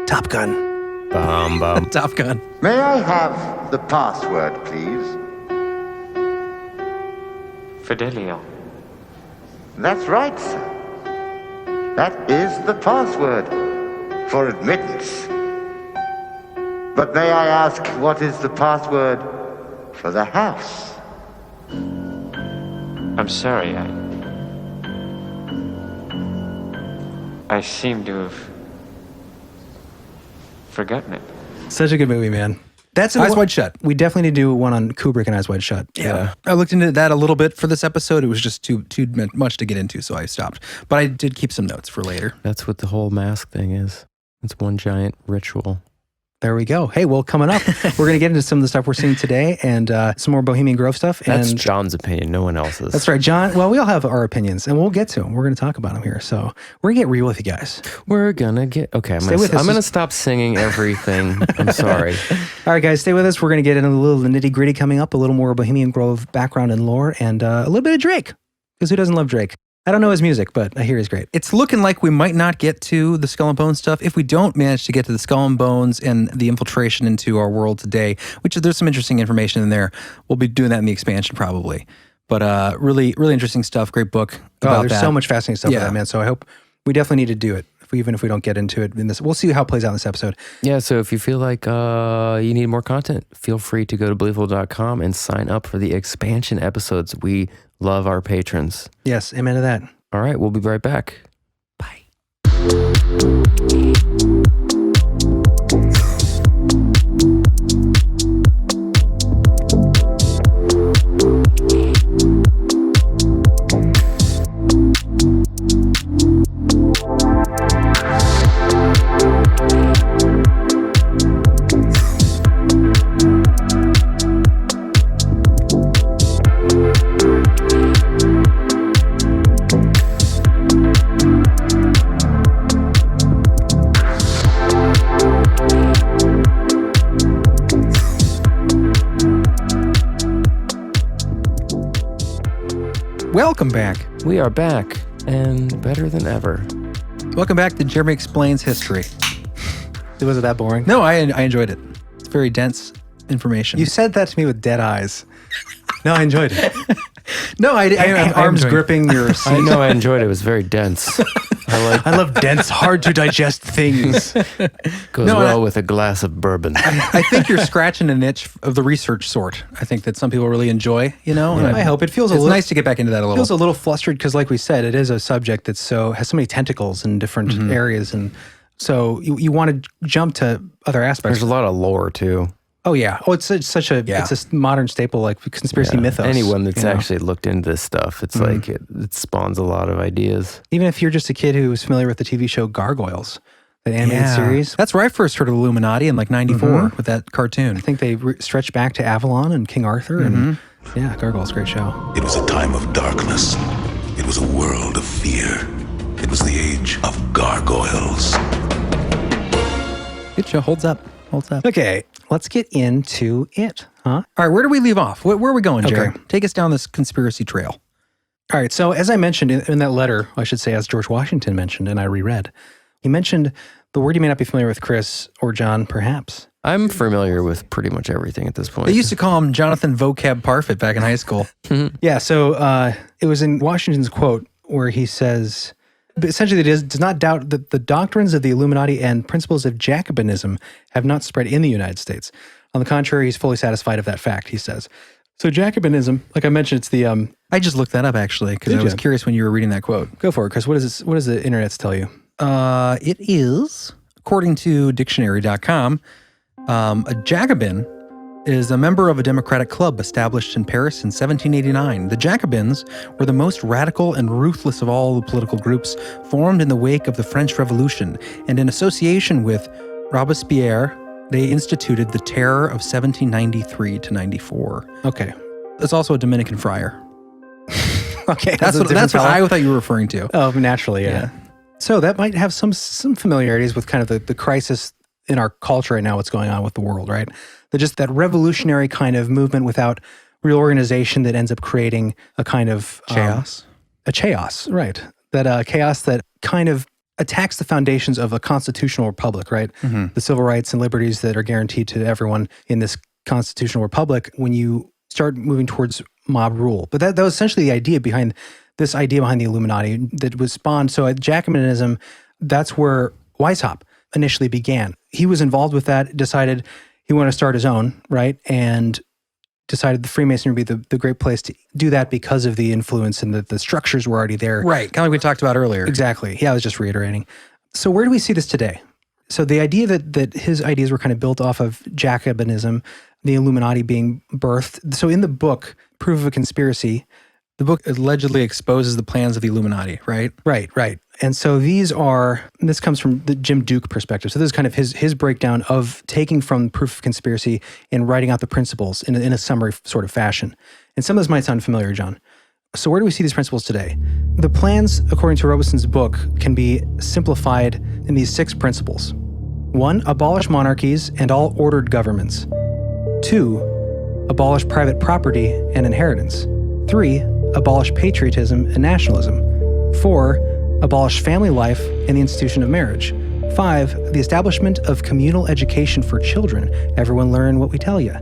Top Gun. Bum. Top Gun. May I have the password, please? Fidelio. That's right, sir. That is the password for admittance. But may I ask, what is the password for the house? I'm sorry, I seem to have forgotten it. Such a good movie, man. That's Eyes Wide Shut. We definitely need to do one on Kubrick and Eyes Wide Shut. Yeah. I looked into that a little bit for this episode. It was just too much to get into, so I stopped. But I did keep some notes for later. That's what the whole mask thing is. It's one giant ritual. There we go. Hey, well, coming up, we're going to get into some of the stuff we're seeing today and some more Bohemian Grove stuff. That's John's opinion, no one else's. That's right, John. Well, we all have our opinions, and we'll get to them. We're going to talk about them here. So we're going to get real with you guys. We're going to get... Okay, I'm going to stop singing everything. I'm sorry. All right, guys, stay with us. We're going to get into a little nitty-gritty coming up, a little more Bohemian Grove background and lore, and a little bit of Drake, because who doesn't love Drake? I don't know his music, but I hear he's great. It's looking like we might not get to the Skull and Bones stuff. If we don't manage to get to the Skull and Bones and the infiltration into our world today, which there's some interesting information in there, we'll be doing that in the expansion probably. But really, really interesting stuff. Great book about there's that. so much fascinating stuff about that, man. So I hope we definitely need to do it, even if we don't get into it in this. We'll see how it plays out in this episode. Yeah, so if you feel like you need more content, feel free to go to believable.com and sign up for the expansion episodes. We love our patrons. Yes, amen to that. All right, we'll be right back. Bye. Welcome back. We are back, and better than ever. Welcome back to Jeremy Explains History. Was it that boring? No, I enjoyed it. It's very dense information. You said that to me with dead eyes. No, I enjoyed it. No, I arms gripping your seat. I know I enjoyed it. It was very dense. I love dense, hard to digest things. Goes well with a glass of bourbon. I think you're scratching an itch of the research sort. I think that some people really enjoy, And I hope it feels it's nice to get back into that a little. Feels a little flustered because, like we said, it is a subject that has so many tentacles in different areas, and so you want to jump to other aspects. There's a lot of lore too. Oh yeah. Oh, it's such a it's a modern staple, like conspiracy mythos. Anyone that's actually looked into this stuff, it's like it spawns a lot of ideas. Even if you're just a kid who was familiar with the TV show Gargoyles, the animated series. That's where I first heard of Illuminati in like '94 with that cartoon. I think they stretched back to Avalon and King Arthur, and Gargoyles, great show. It was a time of darkness. It was a world of fear. It was the age of gargoyles. Good show. Holds up. Okay, let's get into it, huh? All right, where do we leave off? Where are we going, Jerry? Okay. Take us down this conspiracy trail. All right, so as I mentioned in that letter, I should say as George Washington mentioned, and I reread, he mentioned the word you may not be familiar with, Chris or John, perhaps. I'm familiar with pretty much everything at this point. They used to call him Jonathan Vocab Parfit back in high school. Yeah, so it was in Washington's quote where he says, But essentially, it does not doubt that the doctrines of the Illuminati and principles of Jacobinism have not spread in the United States. On the contrary, he's fully satisfied of that fact, he says. So Jacobinism, like I mentioned, it's the... I just looked that up, actually, because I was curious when you were reading that quote. Go for it, Chris. What does the internet tell you? It is, according to dictionary.com, a Jacobin is a member of a democratic club established in Paris in 1789. The Jacobins were the most radical and ruthless of all the political groups formed in the wake of the French Revolution, and in association with Robespierre, they instituted the Terror of 1793 to 94. Okay. It's also a Dominican friar. Okay. That's what I thought you were referring to. Oh, naturally, yeah. So that might have some familiarities with kind of the crisis in our culture right now, what's going on with the world, right? Just that revolutionary kind of movement without real organization that ends up creating a kind of... chaos. A chaos, right. That chaos that kind of attacks the foundations of a constitutional republic, right? Mm-hmm. The civil rights and liberties that are guaranteed to everyone in this constitutional republic when you start moving towards mob rule. But that was essentially the idea behind the Illuminati that was spawned. So at Jacobinism, that's where Weishaupt initially began. He was involved with that, decided he wanted to start his own, right? And decided the Freemasonry would be the great place to do that because of the influence and that the structures were already there. Right, kind of like we talked about earlier. Exactly. Yeah, I was just reiterating. So where do we see this today? So the idea that his ideas were kind of built off of Jacobinism, the Illuminati being birthed. So in the book, Proof of a Conspiracy, the book allegedly exposes the plans of the Illuminati, right? Right. And so this comes from the Jim Duke perspective. So this is kind of his breakdown of taking from Proof of Conspiracy and writing out the principles in a summary sort of fashion. And some of this might sound familiar, John. So where do we see these principles today? The plans, according to Robison's book, can be simplified in these 6 principles. 1, abolish monarchies and all ordered governments. 2, abolish private property and inheritance. 3, abolish patriotism and nationalism. 4, abolish family life and the institution of marriage. 5, the establishment of communal education for children. Everyone learn what we tell you.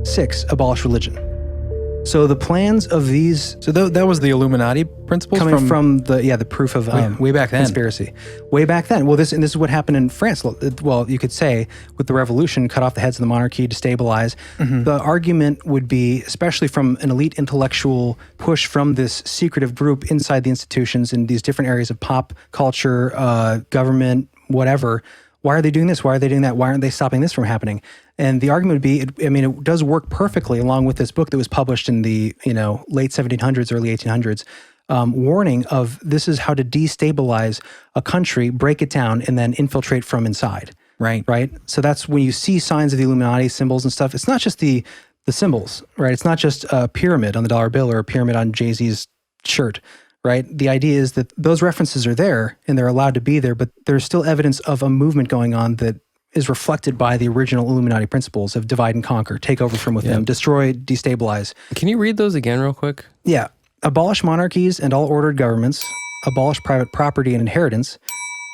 6, abolish religion. So the plans of these... So that was the Illuminati principles? Coming from the proof of way back then. Conspiracy. Way back then. Well, this is what happened in France. Well, you could say with the revolution, cut off the heads of the monarchy, destabilize. Mm-hmm. The argument would be, especially from an elite intellectual push from this secretive group inside the institutions in these different areas of pop culture, government, whatever. Why are they doing this? Why are they doing that? Why aren't they stopping this from happening? And the argument would be, it does work perfectly along with this book that was published in the late 1700s, early 1800s, warning of this is how to destabilize a country, break it down, and then infiltrate from inside. Right. So that's when you see signs of the Illuminati symbols and stuff. It's not just the symbols, right? It's not just a pyramid on the dollar bill or a pyramid on Jay-Z's shirt. Right? The idea is that those references are there and they're allowed to be there, but there's still evidence of a movement going on that is reflected by the original Illuminati principles of divide and conquer, take over from within, destroy, destabilize. Can you read those again real quick? Yeah. Abolish monarchies and all ordered governments, abolish private property and inheritance,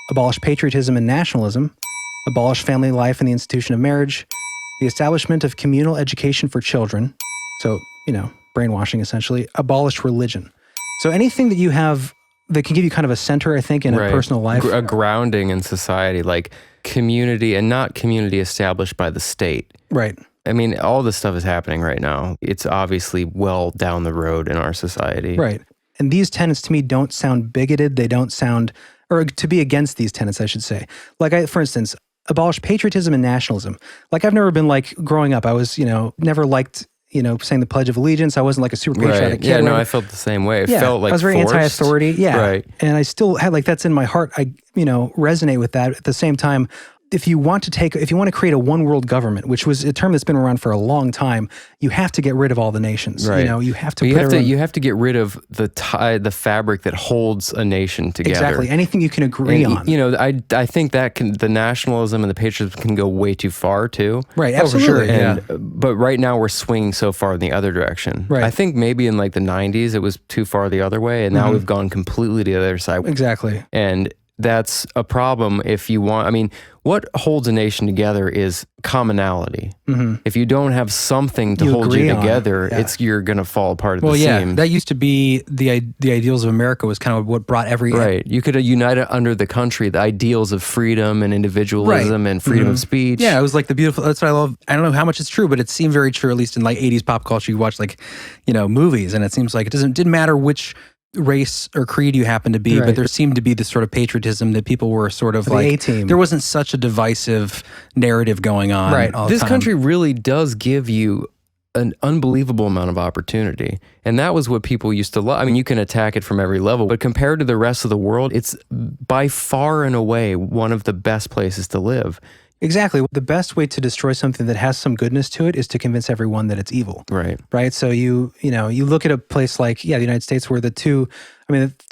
abolish patriotism and nationalism, abolish family life and the institution of marriage, the establishment of communal education for children, so, brainwashing essentially, abolish religion. So anything that you have that can give you kind of a center, I think, in a personal life. A grounding in society, like community and not community established by the state. Right. I mean, all this stuff is happening right now. It's obviously well down the road in our society. Right. And these tenets to me don't sound bigoted. They don't sound, or to be against these tenets, I should say. Like, for instance, abolish patriotism and nationalism. Like, I've never been growing up, I was, never liked saying the Pledge of Allegiance. I wasn't like a super patriotic kid. Yeah, no, I felt the same way. It felt like I was very forced. anti-authority. Yeah. Right. And I still had that's in my heart. I, resonate with that. At the same time, if you want to create a one world government, which was a term that's been around for a long time, you have to get rid of all the nations. Right. You have to you have to get rid of the fabric that holds a nation together. Exactly. Anything you can agree on. I think that the nationalism and the patriotism can go way too far too. Right. Absolutely. For sure. But right now we're swinging so far in the other direction. Right. I think maybe in the 90s it was too far the other way, and now we've gone completely to the other side. Exactly. And that's a problem if you want. I mean, what holds a nation together is commonality. If you don't have something to hold you together, you're going to fall apart at the seams. That used to be the ideals of America was kind of what brought every... Right. You could unite it under the country, the ideals of freedom and individualism and freedom of speech. Yeah, it was like the beautiful... That's what I love. I don't know how much it's true, but it seemed very true, at least in like 80s pop culture. You watch like, movies, and it seems like it didn't matter which race or creed you happen to be, but there seemed to be this sort of patriotism that people were sort of like, A-team. There wasn't such a divisive narrative going on. Right. All This the time. country really does give you an unbelievable amount of opportunity. And that was what people used to love. I mean, you can attack it from every level, but compared to the rest of the world, it's by far and away one of the best places to live. Exactly. The best way to destroy something that has some goodness to it is to convince everyone that it's evil. Right. Right. So you look at a place like, the United States, where to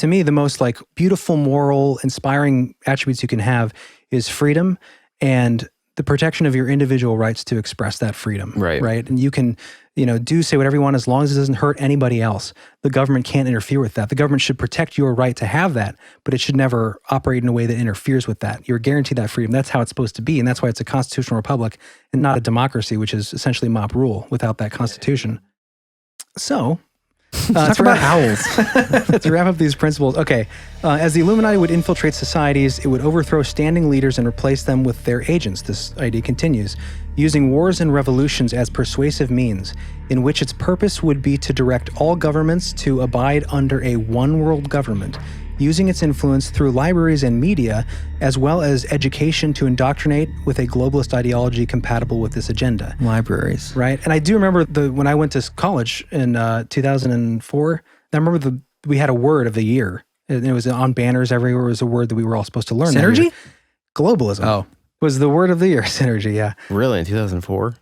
me, the most like beautiful, moral, inspiring attributes you can have is freedom and the protection of your individual rights to express that freedom. Right. Right. And you can, say whatever you want as long as it doesn't hurt anybody else. The government can't interfere with that. The government should protect your right to have that, but it should never operate in a way that interferes with that. You're guaranteed that freedom. That's how it's supposed to be. And that's why it's a constitutional republic and not a democracy, which is essentially mob rule without that constitution. So... talk about owls. To wrap up these principles, okay. As the Illuminati would infiltrate societies, it would overthrow standing leaders and replace them with their agents. This idea continues, using wars and revolutions as persuasive means, in which its purpose would be to direct all governments to abide under a one-world government, using its influence through libraries and media, as well as education to indoctrinate with a globalist ideology compatible with this agenda. Libraries. Right? And I do remember when I went to college in 2004, I remember we had a word of the year. And it was on banners everywhere. It was a word that we were all supposed to learn. Synergy? Globalism. Was the word of the year, synergy, yeah. Really, in 2004?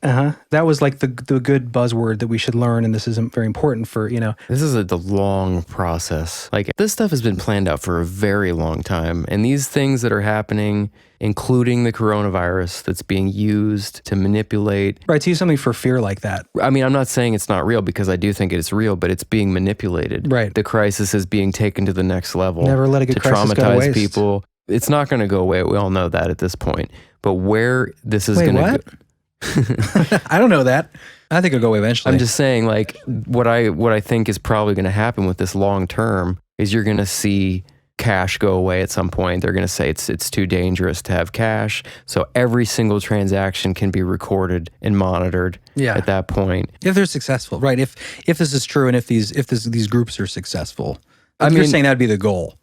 That was like the good buzzword that we should learn, and this is very important for, This is the long process. Like, this stuff has been planned out for a very long time, and these things that are happening, including the coronavirus that's being used to manipulate... Right, to use something for fear like that. I mean, I'm not saying it's not real, because I do think it's real, but it's being manipulated. Right. The crisis is being taken to the next level. Never let a good crisis go to traumatize waste. people. It's not going to go away. We all know that at this point. But where this is going to go... I don't know that. I think it'll go away eventually. I'm just saying, like, what I think is probably going to happen with this long term is you're going to see cash go away at some point. They're going to say it's too dangerous to have cash. So every single transaction can be recorded and monitored at that point. If they're successful, right? If this is true and if these groups are successful. You're saying that'd be the goal.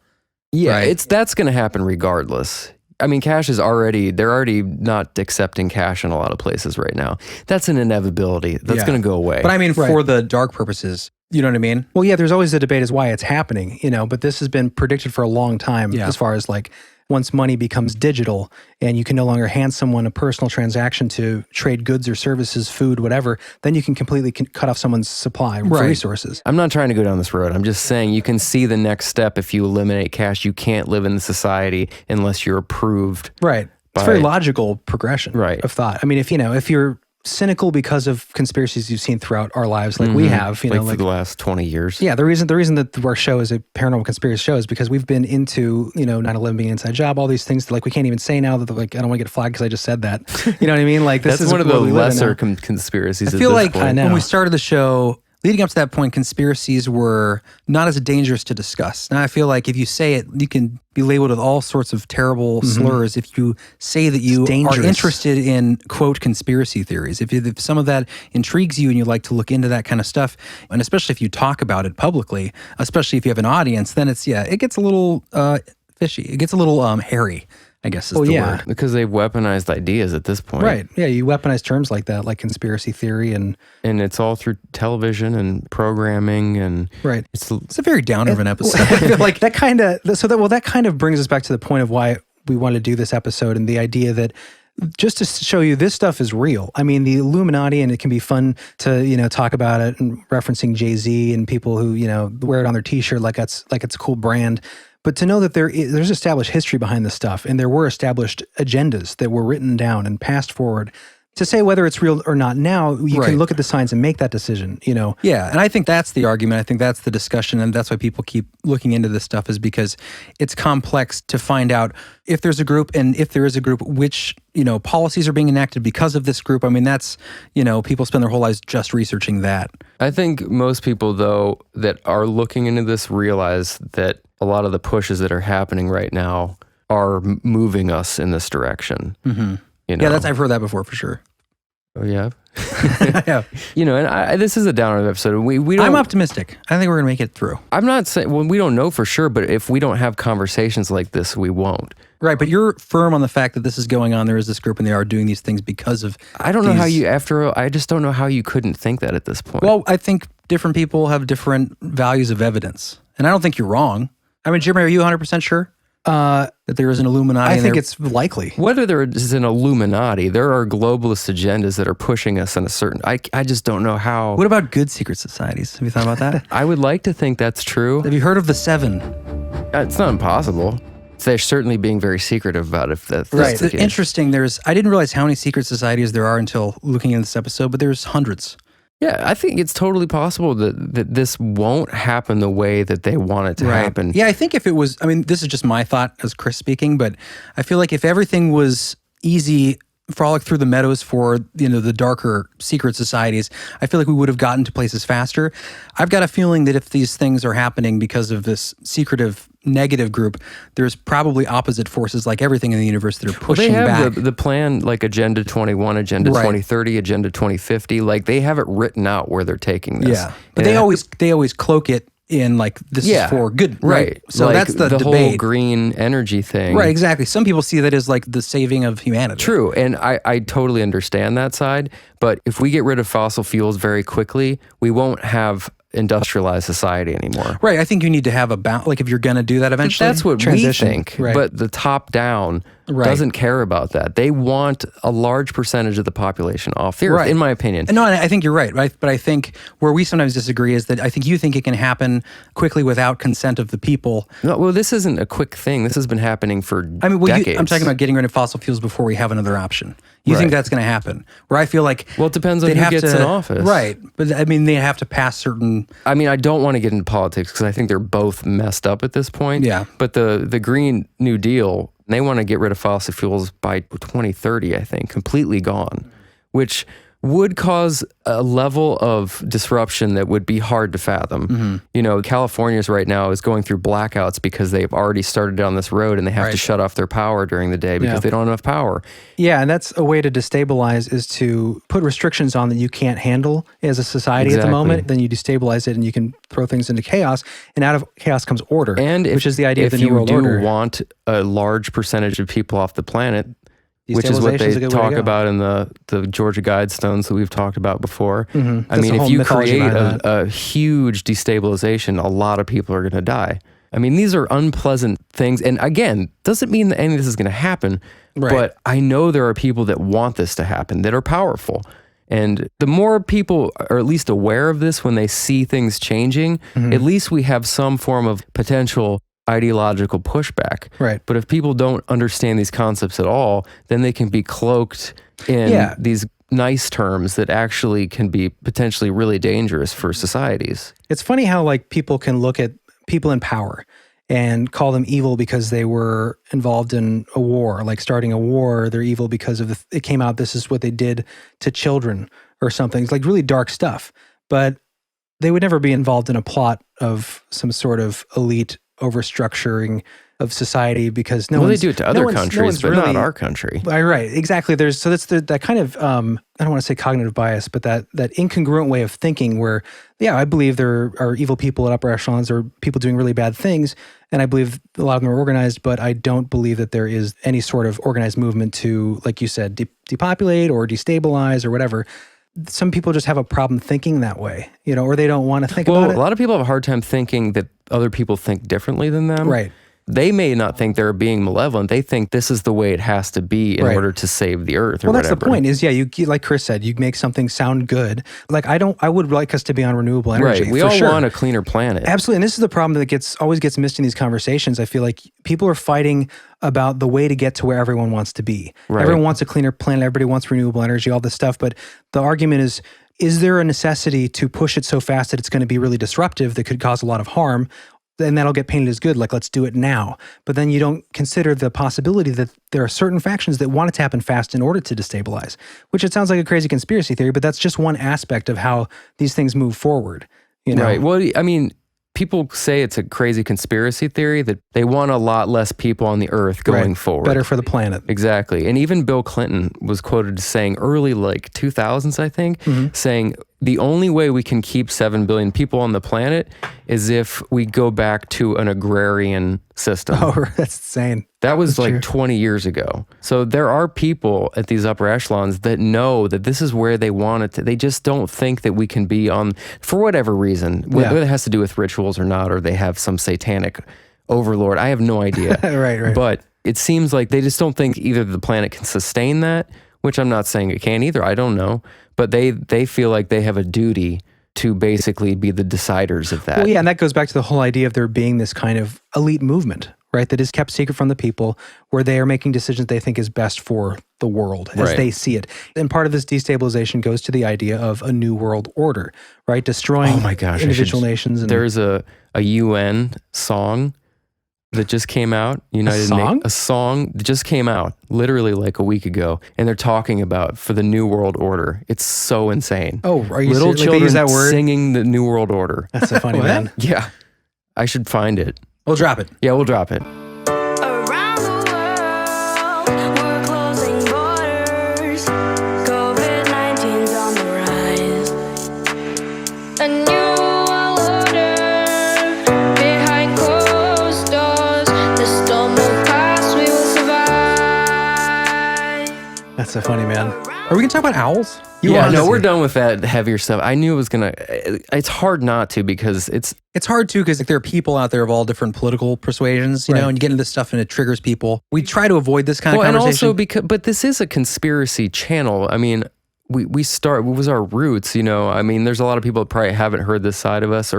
Yeah, right? That's going to happen regardless. I mean, they're already not accepting cash in a lot of places right now. That's an inevitability. That's going to go away. But I mean, for the dark purposes, you know what I mean? Well, yeah, there's always a debate as why it's happening, but this has been predicted for a long time as far as like once money becomes digital and you can no longer hand someone a personal transaction to trade goods or services, food, whatever, then you can completely cut off someone's supply of resources. I'm not trying to go down this road. I'm just saying you can see the next step if you eliminate cash. You can't live in the society unless you're approved. Right. It's a very logical progression of thought. I mean, if you're cynical because of conspiracies you've seen throughout our lives, like we have, for the last 20 years. Yeah, the reason that our show is a paranormal conspiracy show is because we've been into 9/11 being an inside job, all these things that like we can't even say now that like I don't want to get flagged because I just said that. You know what I mean? Like this that's is one of the lesser conspiracies. I feel like I know. when we started the show, leading up to that point, conspiracies were not as dangerous to discuss. Now I feel like if you say it, you can be labeled with all sorts of terrible slurs if you say that you are interested in, quote, conspiracy theories. If some of that intrigues you and you like to look into that kind of stuff, and especially if you talk about it publicly, especially if you have an audience, then it gets a little fishy. It gets a little hairy, I guess is the word. Because they've weaponized ideas at this point. Right. Yeah, you weaponize terms like that, like conspiracy theory and it's all through television and programming and it's a very downer of an episode. I feel like that kind of brings us back to the point of why we wanted to do this episode and the idea that just to show you this stuff is real. I mean, the Illuminati, and it can be fun to, talk about it and referencing Jay-Z and people who, wear it on their t-shirt like it's a cool brand. But to know that there's established history behind this stuff, and there were established agendas that were written down and passed forward To say whether it's real or not now, you Right. can look at the signs and make that decision, you know. Yeah, and I think that's the argument. I think that's the discussion, and that's why people keep looking into this stuff, is because it's complex to find out if there's a group, and if there is a group, which, you know, policies are being enacted because of this group. I mean, that's, you know, people spend their whole lives just researching that. I think most people, though, that are looking into this realize that a lot of the pushes that are happening right now are moving us in this direction. Mm-hmm. You know? Yeah, I've heard that before for sure. Oh, yeah? Yeah. You know, and this is a downer episode. We don't, I'm optimistic. I think we're going to make it through. I'm not saying, well, we don't know for sure, but if we don't have conversations like this, we won't. Right, but you're firm on the fact that this is going on. There is this group, and they are doing these things because of. I don't know how you, I just don't know how you couldn't think that at this point. Well, I think different people have different values of evidence, and I don't think you're wrong. I mean, Jeremy, are you 100% sure that there is an Illuminati? I think it's likely. Whether there is an Illuminati, there are globalist agendas that are pushing us in a certain. I just don't know how. What about good secret societies? Have you thought about that? I would like to think that's true. Have you heard of the Seven? It's not impossible. They're certainly being very secretive about it. If that's Right. the case. Interesting. I didn't realize how many secret societies there are until looking into this episode, but there's hundreds. Yeah, I think it's totally possible that this won't happen the way that they want it to happen. Yeah, I think if it was, I mean, this is just my thought as Chris speaking, but I feel like if everything was easy, frolic through the meadows for, you know, the darker secret societies, I feel like we would have gotten to places faster. I've got a feeling that if these things are happening because of this secretive negative group, there's probably opposite forces like everything in the universe that are pushing back. They have back. the plan, like Agenda 21, Agenda 2030, Agenda 2050. Like they have it written out where they're taking this. Yeah, but they always cloak it in like this is for good, right? So like that's the whole debate. Green energy thing, Right? Exactly. Some people see that as like the saving of humanity. True, and I totally understand that side. But if we get rid of fossil fuels very quickly, we won't have industrialized society anymore. Right. I think you need to have a balance. Like if you're going to do that eventually, that's what we think. Right. But the top down doesn't care about that. They want a large percentage of the population off the earth, in my opinion. No, I think you're right. But I think where we sometimes disagree is that I think you think it can happen quickly without consent of the people. No, well, this isn't a quick thing. This has been happening for decades. I'm talking about getting rid of fossil fuels before we have another option. You think that's going to happen? Where I feel like, well, it depends on who gets in office, right? But I mean, they have to pass certain. I mean, I don't want to get into politics because I think they're both messed up at this point. Yeah. But the Green New Deal, they want to get rid of fossil fuels by 2030. I think completely gone, which would cause a level of disruption that would be hard to fathom. Mm-hmm. You know, California's right now is going through blackouts because they've already started down this road and they have to shut off their power during the day because they don't have enough power. Yeah, and that's a way to destabilize is to put restrictions on that you can't handle as a society at the moment. Then you destabilize it and you can throw things into chaos, and out of chaos comes order, which is the idea of the New World Order. If you do want a large percentage of people off the planet, which is what they talk about in the Georgia Guidestones that we've talked about before. Mm-hmm. I mean, if you create a huge destabilization, a lot of people are going to die. I mean, these are unpleasant things. And again, doesn't mean that any of this is going to happen. Right. But I know there are people that want this to happen, that are powerful. And the more people are at least aware of this when they see things changing, at least we have some form of potential ideological pushback. Right. But if people don't understand these concepts at all, then they can be cloaked in these nice terms that actually can be potentially really dangerous for societies. It's funny how like people can look at people in power and call them evil because they were involved in a war, like starting a war. They're evil because of it came out this is what they did to children or something. It's like really dark stuff. But they would never be involved in a plot of some sort of elite overstructuring of society because they do it to other countries, but not our country. Right, exactly. So that's that kind of I don't want to say cognitive bias, but that incongruent way of thinking where, I believe there are evil people at upper echelons or people doing really bad things, and I believe a lot of them are organized, but I don't believe that there is any sort of organized movement to, like you said, depopulate or destabilize or whatever. Some people just have a problem thinking that way, or they don't want to think about it. A lot of people have a hard time thinking that other people think differently than them. Right. They may not think they're being malevolent. They think this is the way it has to be in order to save the earth or well, whatever. that's the point is, you like Chris said, you make something sound good. Like I would like us to be on renewable energy. Right. We for all sure. want a cleaner planet. Absolutely. And this is the problem that always gets missed in these conversations. I feel like people are fighting about the way to get to where everyone wants to be. Right. Everyone wants a cleaner planet. Everybody wants renewable energy, all this stuff. But the argument is there a necessity to push it so fast that it's going to be really disruptive that could cause a lot of harm? And that'll get painted as good, like let's do it now. But then you don't consider the possibility that there are certain factions that want it to happen fast in order to destabilize, which it sounds like a crazy conspiracy theory, but that's just one aspect of how these things move forward. You know? Right. Well, I mean, people say it's a crazy conspiracy theory that they want a lot less people on the earth going forward. Better for the planet. Exactly. And even Bill Clinton was quoted as saying early 2000s, I think, saying the only way we can keep 7 billion people on the planet is if we go back to an agrarian system. Oh, that's insane. That was That's true. 20 years ago. So there are people at these upper echelons that know that this is where they want it to. They just don't think that we can be on, for whatever reason, whether it has to do with rituals or not, or they have some satanic overlord. I have no idea. Right. But it seems like they just don't think either the planet can sustain that, which I'm not saying it can either. I don't know. But they feel like they have a duty to basically be the deciders of that. Well, yeah, and that goes back to the whole idea of there being this kind of elite movement, right, that is kept secret from the people, where they are making decisions they think is best for the world as they see it. And part of this destabilization goes to the idea of a new world order, right, destroying individual nations. And there's a UN song that just came out. A song that just came out literally like a week ago, and they're talking about for the new world order. It's so insane. Oh, are you little serious? children Like they use that word? singing the new world order? That's so funny, man. Yeah, I should find it. We'll drop it. Yeah, we'll drop it. Around the world, we're closing borders. COVID-19's on the rise. A new order behind closed doors. The storm will pass, we will survive. That's so funny, man. Are we going to talk about owls? We're done with that heavier stuff. I knew it was going to, it's hard not to because it's hard too because there are people out there of all different political persuasions, you know, and you get into this stuff and it triggers people. We try to avoid this kind of conversation. And also but this is a conspiracy channel. I mean, what was our roots, you know? I mean, there's a lot of people that probably haven't heard this side of us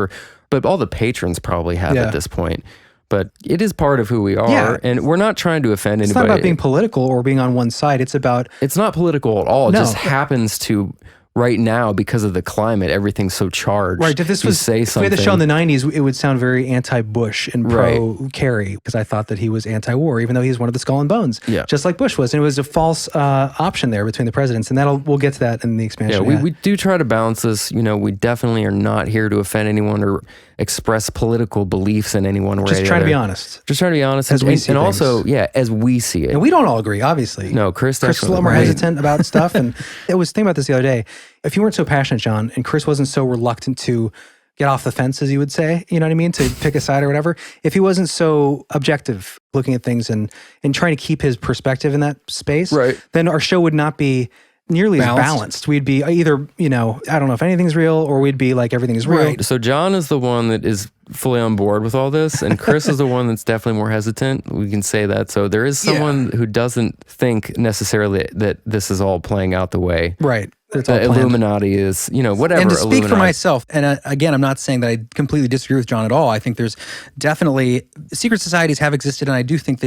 but all the patrons probably have at this point. But it is part of who we are, and we're not trying to offend anybody. It's not about being political or being on one side. It's not political at all. It just happens to right now because of the climate. Everything's so charged. Right. If this was, if we had the show in the 90s, it would sound very anti-Bush and pro-Kerry because I thought that he was anti-war, even though he's one of the Skull and Bones, just like Bush was. And it was a false option there between the presidents. And we'll get to that in the expansion. Yeah, we do try to balance this. You know, we definitely are not here to offend anyone or express political beliefs in anyone. Just trying to be honest. Just trying to be honest. As we see and things. also, as we see it. And we don't all agree, obviously. No, Chris is a little more hesitant about stuff. And I was thinking about this the other day. If you weren't so passionate, John, and Chris wasn't so reluctant to get off the fence, as you would say, you know what I mean, to pick a side or whatever, if he wasn't so objective looking at things and trying to keep his perspective in that space, then our show would not be nearly as balanced. We'd be either, you know, I don't know if anything's real, or we'd be like everything is real. Right. So John is the one that is fully on board with all this, and Chris is the one that's definitely more hesitant. We can say that. So there is someone who doesn't think necessarily that this is all playing out the way. Right. The Illuminati is, you know, whatever. And to speak Illuminati. for myself, and again, I'm not saying that I completely disagree with John at all. I think there's definitely secret societies have existed, and I do think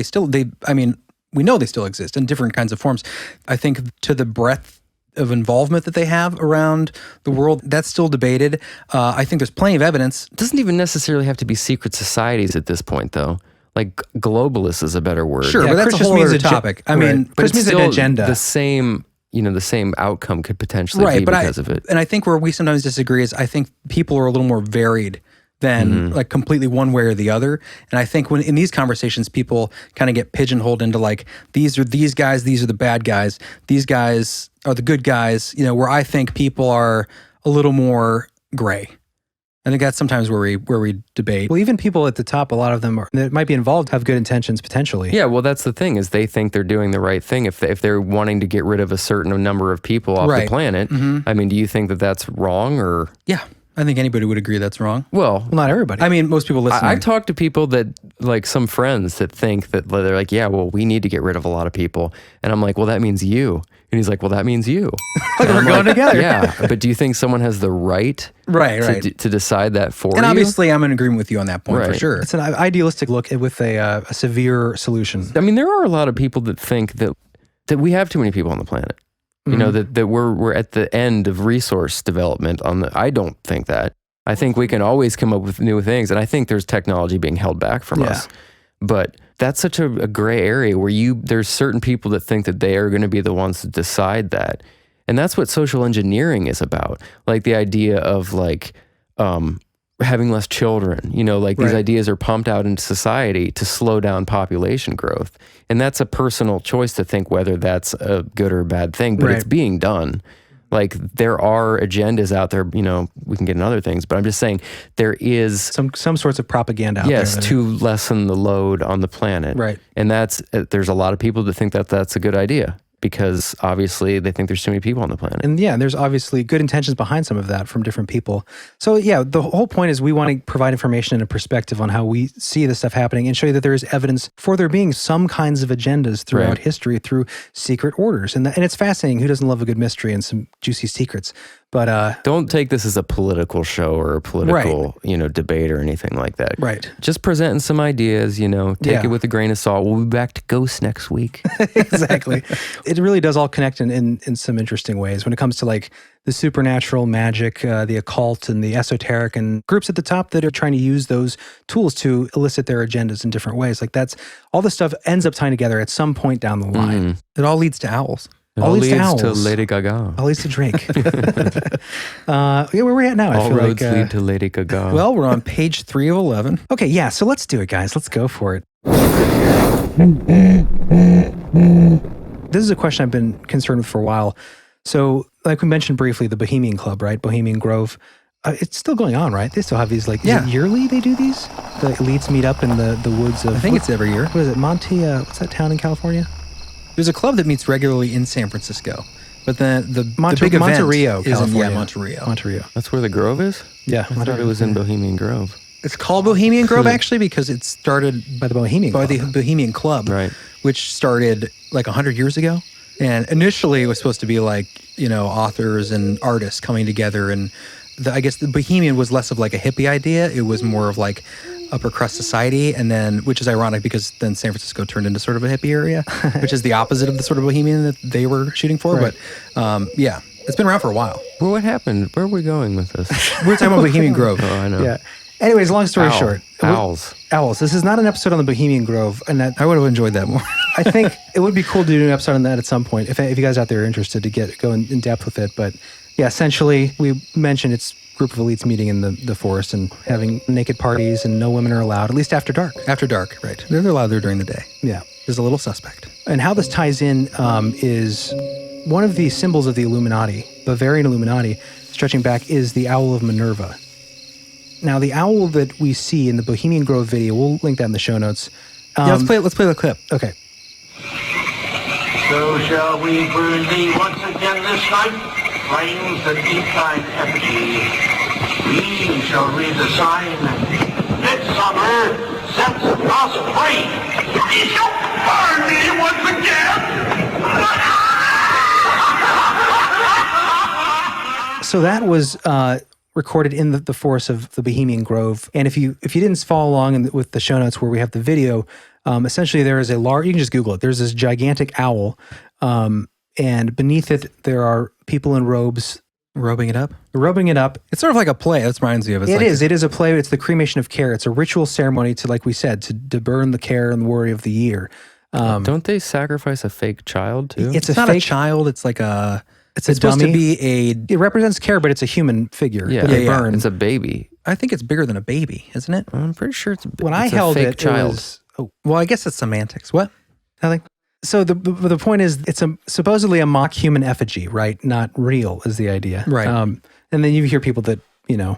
we know they still exist in different kinds of forms. I think to the breadth of involvement that they have around the world, that's still debated. I think there's plenty of evidence. It doesn't even necessarily have to be secret societies at this point, though. Like globalist is a better word. Sure, but that's a whole other topic. I mean, but Chris means an agenda. The same outcome could potentially be because of it. And I think where we sometimes disagree is I think people are a little more varied than like completely one way or the other. And I think when in these conversations, people kind of get pigeonholed into like, these are these guys, these are the bad guys, these guys are the good guys, you know, where I think people are a little more gray. I think that's sometimes where we debate. Well, even people at the top, a lot of them that might be involved have good intentions potentially. Yeah, well, that's the thing is they think they're doing the right thing if they're wanting to get rid of a certain number of people off the planet. I mean, do you think that that's wrong or? Yeah. I think anybody would agree that's wrong. Well, not everybody. I mean, most people listening. I talk to people that, like some friends that think that they're like, yeah, well, we need to get rid of a lot of people. And I'm like, well, that means you. And he's like, well, that means you. Like we're going together. Yeah. But do you think someone has the right to decide that for you? And obviously, I'm in agreement with you on that point for sure. It's an idealistic look with a severe solution. I mean, there are a lot of people that think that we have too many people on the planet. You know, that we're at the end of resource development I don't think that. I think we can always come up with new things. And I think there's technology being held back from us. But that's such a gray area where there's certain people that think that they are going to be the ones to decide that. And that's what social engineering is about. Like the idea of like having less children, you know, like these ideas are pumped out into society to slow down population growth. And that's a personal choice to think whether that's a good or bad thing, but it's being done. Like there are agendas out there, you know, we can get into other things, but I'm just saying there is some sorts of propaganda out there. Yes, to lessen the load on the planet. Right. And there's a lot of people that think that that's a good idea because obviously they think there's too many people on the planet. And yeah, there's obviously good intentions behind some of that from different people. So yeah, the whole point is we want to provide information and a perspective on how we see this stuff happening and show you that there is evidence for there being some kinds of agendas throughout history through secret orders. And it's fascinating. Who doesn't love a good mystery and some juicy secrets? But don't take this as a political show or a political, you know, debate or anything like that. Right. Just presenting some ideas, you know, take it with a grain of salt. We'll be back to ghosts next week. Exactly. It really does all connect in some interesting ways when it comes to like the supernatural, magic, the occult, and the esoteric, and groups at the top that are trying to use those tools to elicit their agendas in different ways. Like that's all this stuff ends up tying together at some point down the line. It all leads to owls. It all leads to Lady Gaga. All leads to Drake. Where are we at now? All roads lead to Lady Gaga. Well, we're on page 3 of 11. Okay, yeah, so let's do it, guys. Let's go for it. This is a question I've been concerned with for a while. So, like we mentioned briefly, the Bohemian Club, right? Bohemian Grove. It's still going on, right? They still have these, like, is it yearly they do these? The elites meet up in the woods of... I think it's every year. What is it? what's that town in California? There's a club that meets regularly in San Francisco, but the big event Monterey, is in California. Monterey. That's where the Grove is? Yeah. I thought it was in Bohemian Grove. It's called Bohemian Grove actually because it started by the Bohemian Club, right? Which started like 100 years ago, and initially it was supposed to be like, you know, authors and artists coming together, and I guess the Bohemian was less of like a hippie idea. It was more of like upper crust society, and then, which is ironic because then San Francisco turned into sort of a hippie area, which is the opposite of the sort of Bohemian that they were shooting for. Right. But yeah, it's been around for a while. Well, what happened? Where are we going with this? We're talking about Bohemian Grove. Oh, I know. Yeah. Anyways, long story short. Owls. This is not an episode on the Bohemian Grove, and that I would have enjoyed that more. I think it would be cool to do an episode on that at some point if you guys out there are interested to go in depth with it. But yeah, essentially, we mentioned it's a group of elites meeting in the forest and having naked parties, and no women are allowed, at least after dark. After dark, right. They're allowed there during the day. Yeah. There's a little suspect. And how this ties in is one of the symbols of the Illuminati, Bavarian Illuminati, stretching back, is the owl of Minerva. Now, the owl that we see in the Bohemian Grove video, we'll link that in the show notes. Let's play the clip. Okay. So shall we burn thee once again this night, flames that eat thine effigy. We shall read the sign, Midsummer sets us free. We shall burn thee once again. So that was recorded in the forest of the Bohemian Grove. And if you didn't follow along with the show notes where we have the video, essentially there is a large, you can just Google it, there's this gigantic owl, and beneath it there are people in robes. Rubbing it up? Rubbing it up. It's sort of like a play. That reminds you of it. It is a play. It's the cremation of care. It's a ritual ceremony to, like we said, to burn the care and worry of the year. Don't they sacrifice a fake child too? It's not a child. It's like a... It's supposed dummy. To be It represents care, but it's a human figure that they burn. It's a baby. I think it's bigger than a baby, isn't it? I'm pretty sure it's when I held a fake child. It was, well, I guess it's semantics. What? Nothing. So the point is, it's supposedly a mock human effigy, right? Not real is the idea, right? And then you hear people that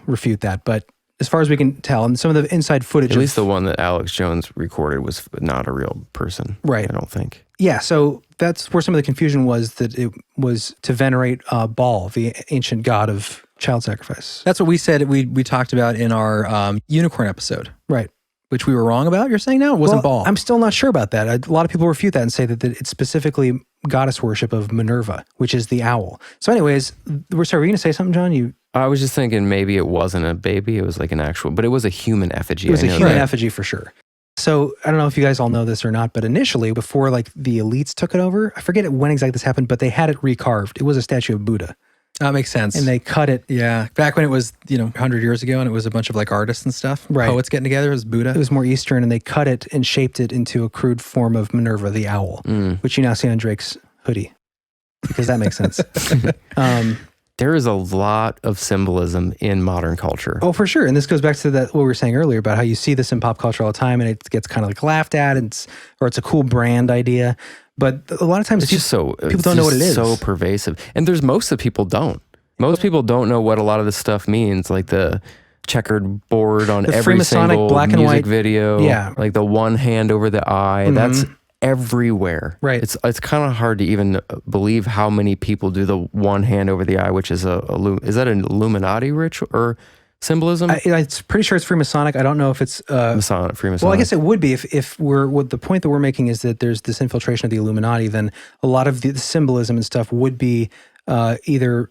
refute that, but as far as we can tell, and some of the inside footage, at least the one that Alex Jones recorded was not a real person, right? I don't think. Yeah, so that's where some of the confusion was, that it was to venerate Baal, the ancient god of Child sacrifice. That's what we said. We talked about in our unicorn episode, Right. which we were wrong about. You're saying now it wasn't Baal. I'm still not sure about that. A lot of people refute that and say that it's specifically goddess worship of Minerva, which is the owl. So anyways, were you going to say something, John? I was just thinking maybe it wasn't a baby. It was like an actual, but it was a human effigy. It was a human that. effigy for sure. So I don't know if you guys all know this or not, but initially, before like the elites took it over, I forget when exactly this happened, but they had it recarved. It was a statue of Buddha. That makes sense. And they cut it. Yeah. Back when it was, 100 years ago and it was a bunch of like artists and stuff. Right. Poets getting together. It was Buddha. It was more Eastern, and they cut it and shaped it into a crude form of Minerva, the owl, which you now see on Drake's hoodie, because that makes sense. There is a lot of symbolism in modern culture. Oh, for sure. And this goes back to what we were saying earlier about how you see this in pop culture all the time, and it gets kind of like laughed at, or it's a cool brand idea. But a lot of times people don't know what it is. So pervasive. And most of the people don't. Most people don't know what a lot of this stuff means, like the checkered board on every single black and music white video. Yeah. Like the one hand over the eye. That's everywhere. Right. It's kind of hard to even believe how many people do the one hand over the eye, which is is that an Illuminati ritual or symbolism? I'm pretty sure it's Freemasonic. I don't know if it's Freemasonic. Well, I guess it would be if what the point that we're making is that there's this infiltration of the Illuminati. Then a lot of the symbolism and stuff would be either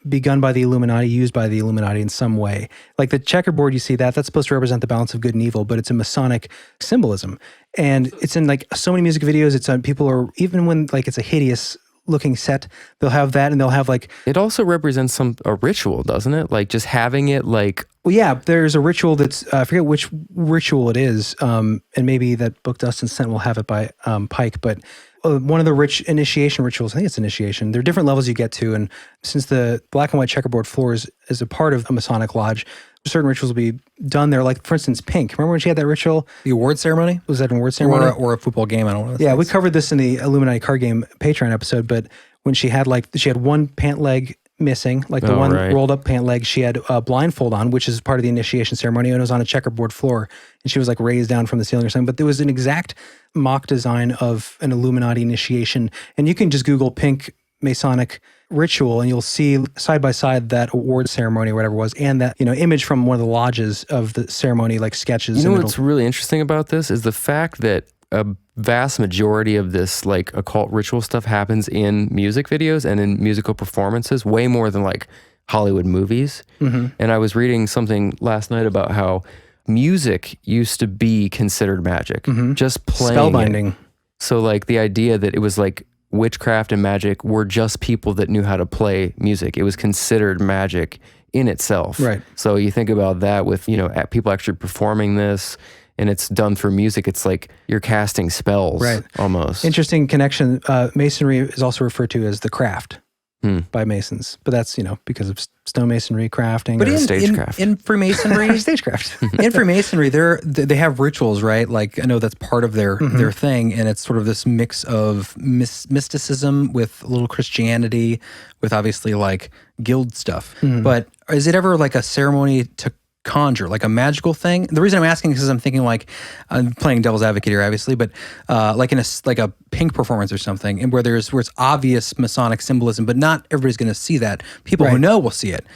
begun by the Illuminati, used by the Illuminati in some way. Like the checkerboard, you see that's supposed to represent the balance of good and evil, but it's a Masonic symbolism, and it's in like so many music videos. It's on people are even when like it's a hideous looking set, they'll have that, and they'll have like it also represents a ritual, doesn't it? Like just having it like. Well, yeah, there's a ritual that's I forget which ritual it is, and maybe that book Dustin sent will have it by Pike, but. One of the rich initiation rituals, I think it's initiation. There are different levels you get to, and since the black and white checkerboard floor is a part of a Masonic lodge, certain rituals will be done there. Like, for instance, Pink. Remember when she had that ritual? The award ceremony? Was that an award ceremony? Or a football game, I don't know. Yeah, we covered this in the Illuminati card game Patron episode, but when she had one pant leg missing, like the rolled up pant leg, she had a blindfold on, which is part of the initiation ceremony, and it was on a checkerboard floor, and she was like raised down from the ceiling or something. But there was an exact mock design of an Illuminati initiation, and you can just Google Pink Masonic ritual, and you'll see side by side that award ceremony or whatever it was, and that image from one of the lodges of the ceremony, like sketches. What's really interesting about this is the fact that a vast majority of this like occult ritual stuff happens in music videos and in musical performances, way more than like Hollywood movies. And I was reading something last night about how music used to be considered magic, just playing spellbinding. It. So like the idea that it was like witchcraft and magic were just people that knew how to play music. It was considered magic in itself. Right. So you think about that with, people actually performing this, and it's done through music. It's like you're casting spells, right? Almost. Interesting connection. Masonry is also referred to as the craft by Masons, but that's because of stonemasonry, crafting, but stagecraft. In Freemasonry, stagecraft. In Freemasonry, they have rituals, right? Like I know that's part of their thing, and it's sort of this mix of mysticism with a little Christianity, with obviously like guild stuff. But is it ever like a ceremony to conjure, like a magical thing? The reason I'm asking is because I'm thinking like I'm playing devil's advocate here, obviously, but like in a Pink performance or something, and where it's obvious Masonic symbolism, but not everybody's going to see that. People who know will see it.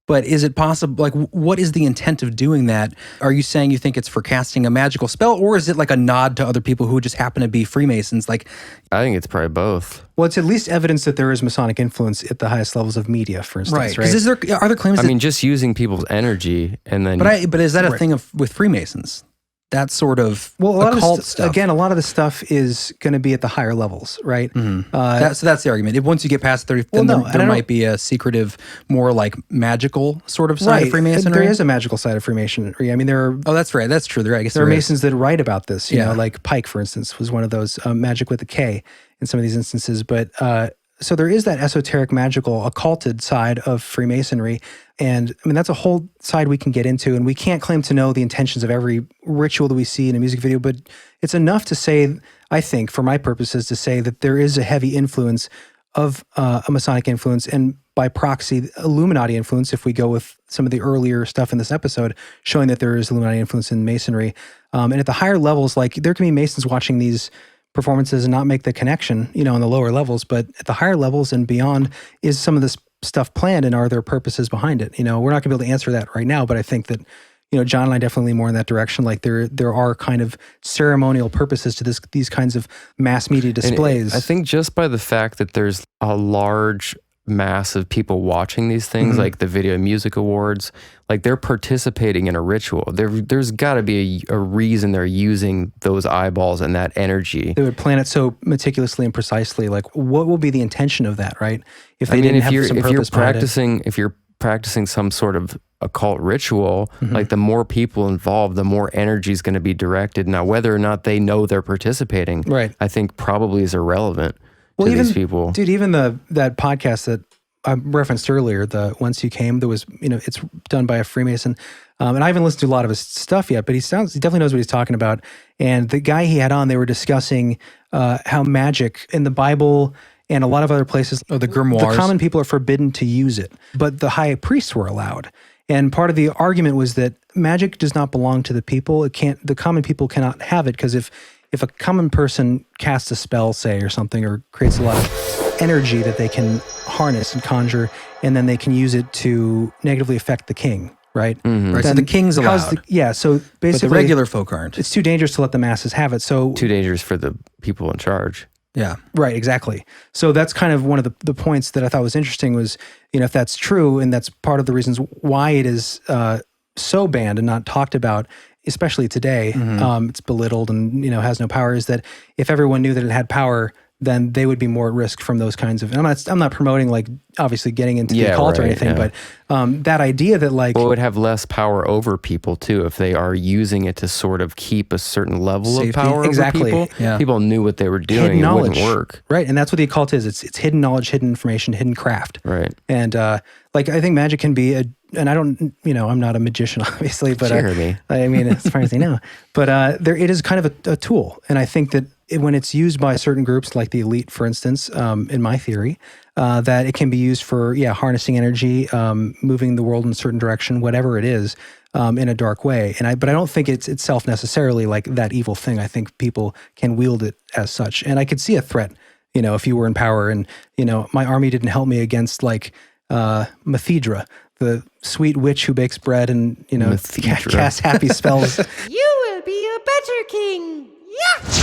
But is it possible? Like, what is the intent of doing that? Are you saying you think it's for casting a magical spell, or is it like a nod to other people who just happen to be Freemasons? Like, I think it's probably both. Well, it's at least evidence that there is Masonic influence at the highest levels of media, for instance. Right? Because are there claims? I mean, just using people's energy and then. But is that a thing with Freemasons? That sort of occult stuff. Again, a lot of the stuff is going to be at the higher levels, right? So that's the argument. Once you get past 30, then there might be a secretive, more like magical sort of side of Freemasonry. There is a magical side of Freemasonry. I mean, there are... Oh, that's right. That's true. I guess there are Masons that write about this. You know, like Pike, for instance, was one of those, magic with a K in some of these instances. But so there is that esoteric, magical, occulted side of Freemasonry. And I mean, that's a whole side we can get into, and we can't claim to know the intentions of every ritual that we see in a music video, but it's enough to say, I think, for my purposes, to say that there is a heavy influence of a Masonic influence, and by proxy, Illuminati influence, if we go with some of the earlier stuff in this episode, showing that there is Illuminati influence in Masonry. And at the higher levels, like there can be Masons watching these performances and not make the connection, in the lower levels, but at the higher levels and beyond is some of this stuff planned, and are there purposes behind it? We're not going to be able to answer that right now, but I think that John and I definitely lean more in that direction. Like there are kind of ceremonial purposes to these kinds of mass media displays. I think just by the fact that there's a large mass of people watching these things, like the Video Music Awards, like they're participating in a ritual. There's got to be a reason they're using those eyeballs and that energy. They would plan it so meticulously and precisely. Like, what will be the intention of that, right? If they if you're practicing some sort of occult ritual, like the more people involved, the more energy is going to be directed. Now, whether or not they know they're participating, right, I think probably is irrelevant. Well, even these people, dude, even that podcast that I referenced earlier, the Once You Came, there was, it's done by a Freemason, and I haven't listened to a lot of his stuff yet, but he definitely knows what he's talking about. And the guy he had on, they were discussing how magic in the Bible and a lot of other places, the grimoires, the common people are forbidden to use it, but the high priests were allowed. And part of the argument was that magic does not belong to the people. The common people cannot have it, because if a common person casts a spell, say, or something, or creates a lot of energy that they can harness and conjure, and then they can use it to negatively affect the king, right? Right. So the king's allowed. So basically, but the regular folk aren't. It's too dangerous to let the masses have it. So too dangerous for the people in charge. Yeah. Right, exactly. So that's kind of one of the points that I thought was interesting was, if that's true, and that's part of the reasons why it is so banned and not talked about, especially today, it's belittled and, has no power, is that if everyone knew that it had power, then they would be more at risk from those kinds of, and I'm not promoting, like, obviously getting into the occult or anything, but that idea that, like, well, it would have less power over people too if they are using it to sort of keep a certain level of power over people. Yeah. People knew what they were doing. Hidden knowledge. It wouldn't work. Right, and that's what the occult is. It's hidden knowledge, hidden information, hidden craft. Right. And like, I think magic can be and I don't, I'm not a magician, obviously, but I mean, as far as I know, but it is kind of a tool, and I think that when it's used by certain groups, like the elite, for instance, in my theory, that it can be used for, harnessing energy, moving the world in a certain direction, whatever it is, in a dark way. But I don't think it's itself necessarily like that evil thing. I think people can wield it as such. And I could see a threat, if you were in power and, my army didn't help me against, like, Methedra, the sweet witch who bakes bread and, casts happy spells. You will be a better king. Yeah.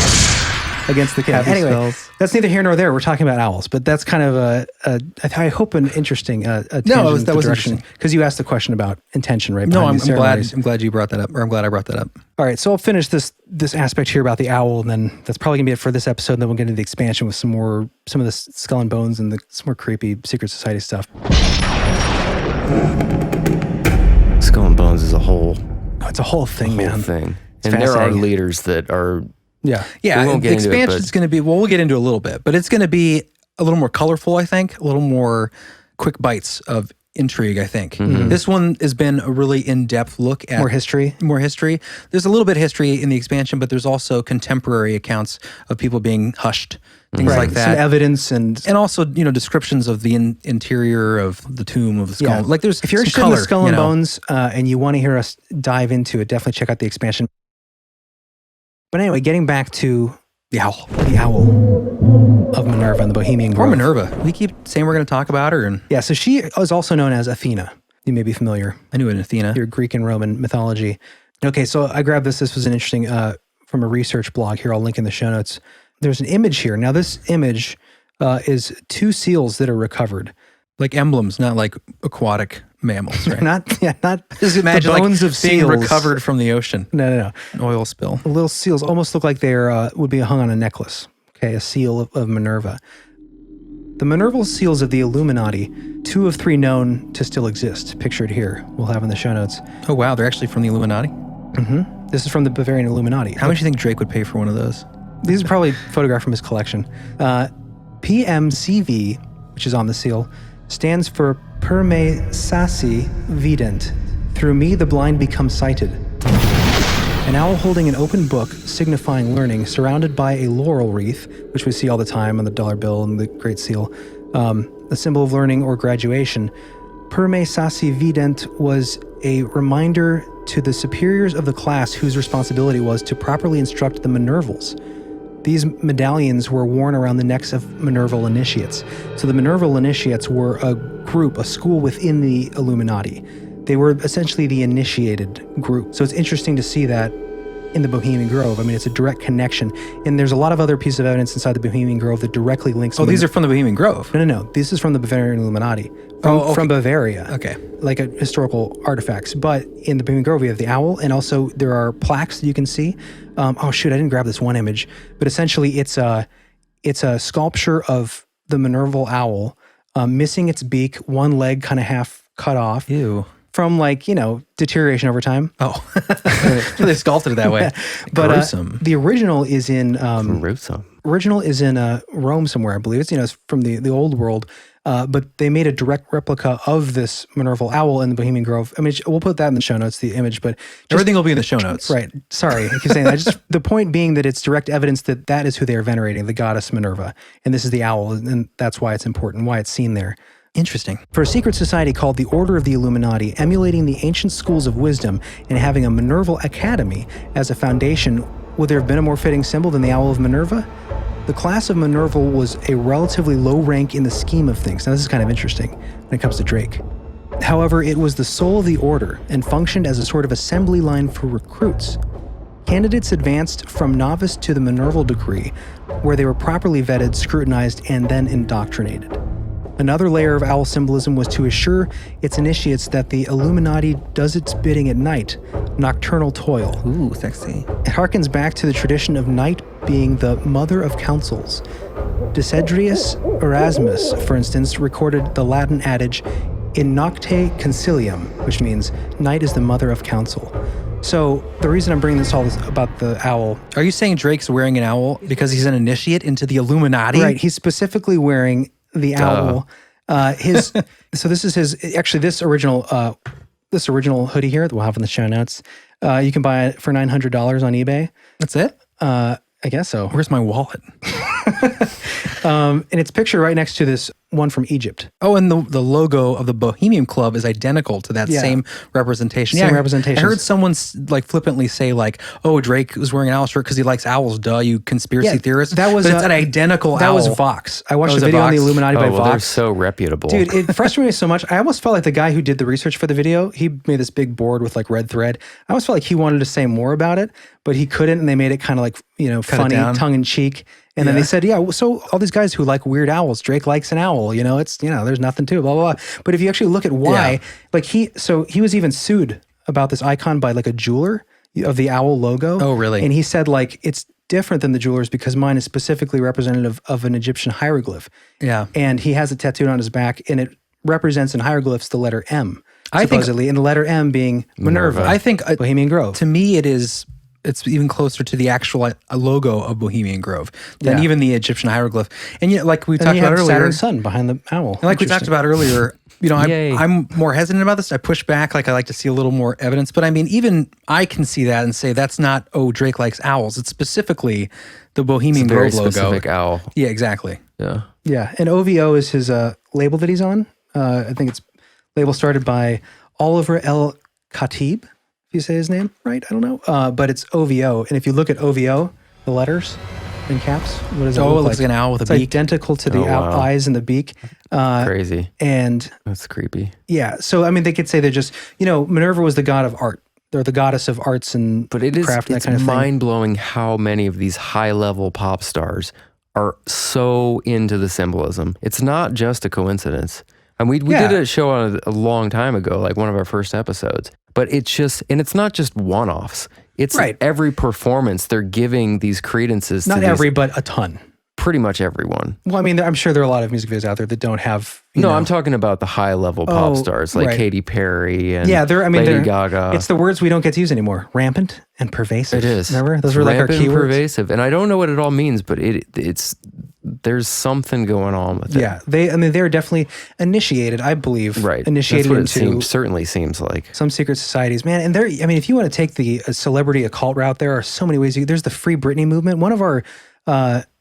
Against the king. Anyway, that's neither here nor there. We're talking about owls, but that's kind of I hope an interesting tangent that was direction, interesting, because you asked the question about intention, right? No, I'm glad you brought that up, or I'm glad I brought that up. All right, so I'll finish this aspect here about the owl, and then that's probably gonna be it for this episode. And then we'll get into the expansion with some of the skull and bones and some more creepy secret society stuff. Skull and Bones is a whole. It's a whole thing, man. And there are leaders that are. Yeah. The expansion's going to be, we'll get into a little bit, but it's going to be a little more colorful, I think, a little more quick bites of intrigue, I think. This one has been a really in-depth look at... More history. There's a little bit of history in the expansion, but there's also contemporary accounts of people being hushed, things like that. Some evidence and also, descriptions of the interior of the tomb of the skull. Yeah. Like, there's if you're interested color, in the Skull and Bones and you want to hear us dive into it, definitely check out the expansion. But anyway, getting back to the owl of Minerva and the Bohemian Grove. Or Minerva. We keep saying we're going to talk about her. Yeah, so she is also known as Athena. You may be familiar. I knew an Athena. Your Greek and Roman mythology. Okay, so I grabbed this. This was an interesting, from a research blog here. I'll link in the show notes. There's an image here. Now, this image is 2 seals that are recovered. Like emblems, not like aquatic mammals, right? not just imagine the bones like of being seals recovered from the ocean. No. An oil spill. Little seals almost look like they're would be hung on a necklace. Okay, a seal of Minerva. The Minerval seals of the Illuminati, 2 of 3 known to still exist, pictured here. We'll have in the show notes. Oh wow, they're actually from the Illuminati? Mm-hmm. This is from the Bavarian Illuminati. How much do you think Drake would pay for one of those? These are probably photographed from his collection. PMCV, which is on the seal, stands for Per me sasi vident. Through me the blind become sighted. An owl holding an open book signifying learning, surrounded by a laurel wreath, which we see all the time on the dollar bill and the Great Seal, a symbol of learning or graduation. Per me sasi vident was a reminder to the superiors of the class whose responsibility was to properly instruct the Minervals. These medallions were worn around the necks of Minerval initiates. So the Minerval initiates were a group, a school within the Illuminati. They were essentially the initiated group. So it's interesting to see that in the Bohemian Grove. I mean, it's a direct connection. And there's a lot of other pieces of evidence inside the Bohemian Grove that directly links... Oh, these are from the Bohemian Grove? No. This is from the Bavarian Illuminati. From Bavaria. Okay. Like historical artifacts. But in the Bohemian Grove, we have the owl, and also there are plaques that you can see. Oh, shoot, I didn't grab this one image. But essentially, it's a sculpture of the Minerval owl, missing its beak, one leg kind of half cut off. Ew. From deterioration over time. Oh, so they sculpted it that way. Yeah. But gruesome. The original is in Gruesome. Original is in Rome somewhere, I believe. It's from the old world. But they made a direct replica of this Minerval owl in the Bohemian Grove. I mean, we'll put that in the show notes, the image, but everything will be in the show notes. Right. Sorry, I keep saying that. The point being that it's direct evidence that is who they are venerating, the goddess Minerva, and this is the owl, and that's why it's important, why it's seen there. Interesting. For a secret society called the Order of the Illuminati, emulating the ancient schools of wisdom and having a Minerval Academy as a foundation, would there have been a more fitting symbol than the Owl of Minerva? The class of Minerva was a relatively low rank in the scheme of things. Now, this is kind of interesting when it comes to Drake. However, it was the soul of the order and functioned as a sort of assembly line for recruits. Candidates advanced from novice to the Minerval degree, where they were properly vetted, scrutinized, and then indoctrinated. Another layer of owl symbolism was to assure its initiates that the Illuminati does its bidding at night, nocturnal toil. Ooh, sexy. It harkens back to the tradition of night being the mother of councils. Desiderius Erasmus, for instance, recorded the Latin adage, in nocte concilium, which means night is the mother of counsel. So the reason I'm bringing this all is about the owl. Are you saying Drake's wearing an owl because he's an initiate into the Illuminati? Right, he's specifically wearing the owl. So this is his. Actually, this original hoodie here that we'll have in the show notes. You can buy it for $900 on eBay. That's it. I guess so. Where's my wallet? And it's pictured right next to this one from Egypt. Oh, and the logo of the Bohemian Club is identical to that same representation. Same representation. I heard someone flippantly say oh, Drake was wearing an owl shirt because he likes owls. Duh, you conspiracy theorist. That was but it's an identical owl. That was Vox. I watched a video on the Illuminati by Vox. They're so reputable. Dude, it frustrated me so much. I almost felt like the guy who did the research for the video, he made this big board with red thread. I almost felt like he wanted to say more about it, but he couldn't, and they made it kind of funny, tongue-in-cheek. And then they said, so all these guys who like weird owls, Drake likes an owl, there's nothing to it, blah, blah, blah. But if you actually look at why, he was even sued about this icon by a jeweler of the owl logo. Oh, really? And he said it's different than the jewelers because mine is specifically representative of an Egyptian hieroglyph. Yeah. And he has it tattooed on his back, and it represents in hieroglyphs the letter M, supposedly, and the letter M being Minerva. I think Bohemian Grove. To me, it's even closer to the actual logo of Bohemian Grove than even the Egyptian hieroglyph. And yet, like we talked about earlier, Saturn's sun behind the owl. And like we talked about earlier, I'm more hesitant about this. I push back. I like to see a little more evidence. But I mean, even I can see that and say that's not, Drake likes owls. It's specifically the Bohemian Grove logo. Specific owl. Yeah, exactly. Yeah. Yeah. And OVO is his label that he's on. I think it's label started by Oliver L. Khatib. You say his name right? I don't know. But it's OVO. And if you look at OVO, the letters in caps, what does it look like? It looks like an owl with a beak. Identical to the eyes and the beak. Crazy. And that's creepy. Yeah. So, I mean, they could say they're just, Minerva was the god of art. They're the goddess of arts and craft and that kind of thing. It's mind-blowing how many of these high-level pop stars are so into the symbolism. It's not just a coincidence. And we did a show on a long time ago, like one of our first episodes. But it's not just one-offs. It's every performance they're giving these credences to. Not every, but a ton. Pretty much everyone. Well, I mean, I'm sure there are a lot of music videos out there that don't have. I'm talking about the high-level pop stars like Katy Perry and Lady Gaga. It's the words we don't get to use anymore. Rampant and pervasive. It is. Remember? Those were like our keywords. Rampant and pervasive. And I don't know what it all means, but there's something going on with it. Yeah. They're definitely initiated, I believe. Right. Initiated That's what into certainly seems like. Some secret societies. Man, and if you want to take the celebrity occult route, there are so many ways. There's the Free Britney movement. One of our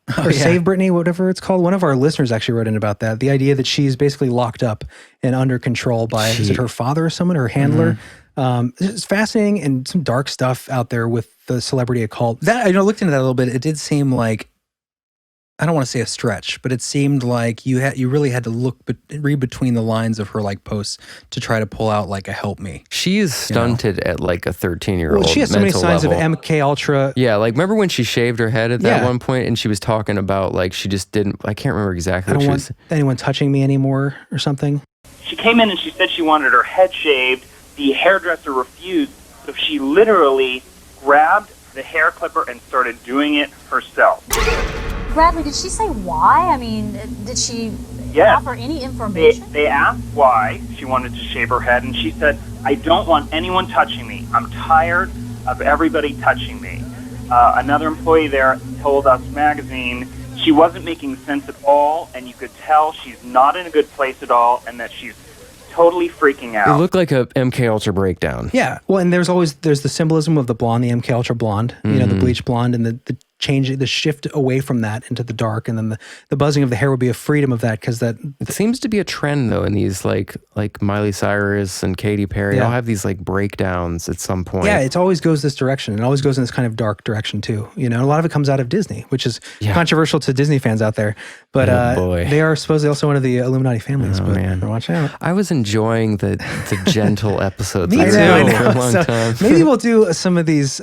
Save Britney, whatever it's called. One of our listeners actually wrote in about that. The idea that she's basically locked up and under control by, is it her father or someone, her handler? It's fascinating and some dark stuff out there with the celebrity occult. That I looked into that a little bit. It did seem like I don't want to say a stretch, but it seemed like you really had to read between the lines of her like posts to try to pull out like a help me. She is stunted at like a 13-year-old. Well, she has so many signs level. of MK Ultra. Yeah, like remember when she shaved her head at that one point and she was talking about like she just didn't, I can't remember exactly I what don't she want was. anyone touching me anymore or something. She came in and she said she wanted her head shaved. The hairdresser refused, so she literally grabbed the hair clipper and started doing it herself. Bradley, did she say why? I mean, did she offer any information? They asked why she wanted to shave her head, and she said, I don't want anyone touching me. I'm tired of everybody touching me. Another employee there told Us Magazine she wasn't making sense at all, and you could tell she's not in a good place at all, and that she's totally freaking out. It looked like a MK Ultra breakdown. Yeah. Well, and there's the symbolism of the blonde, the MK Ultra blonde, you know, the bleach blonde, and the change, the shift away from that into the dark, and then the buzzing of the hair would be a freedom of that because that it seems to be a trend though in these like Miley Cyrus and Katy Perry. They'll have these like breakdowns at some point. Yeah, it always goes this direction. It always goes in this kind of dark direction too. You know, a lot of it comes out of Disney, which is controversial to Disney fans out there. But they are supposedly also one of the Illuminati families. Oh, but man. watch out. I was enjoying the gentle episodes. Me too. For a long time. Maybe we'll do some of these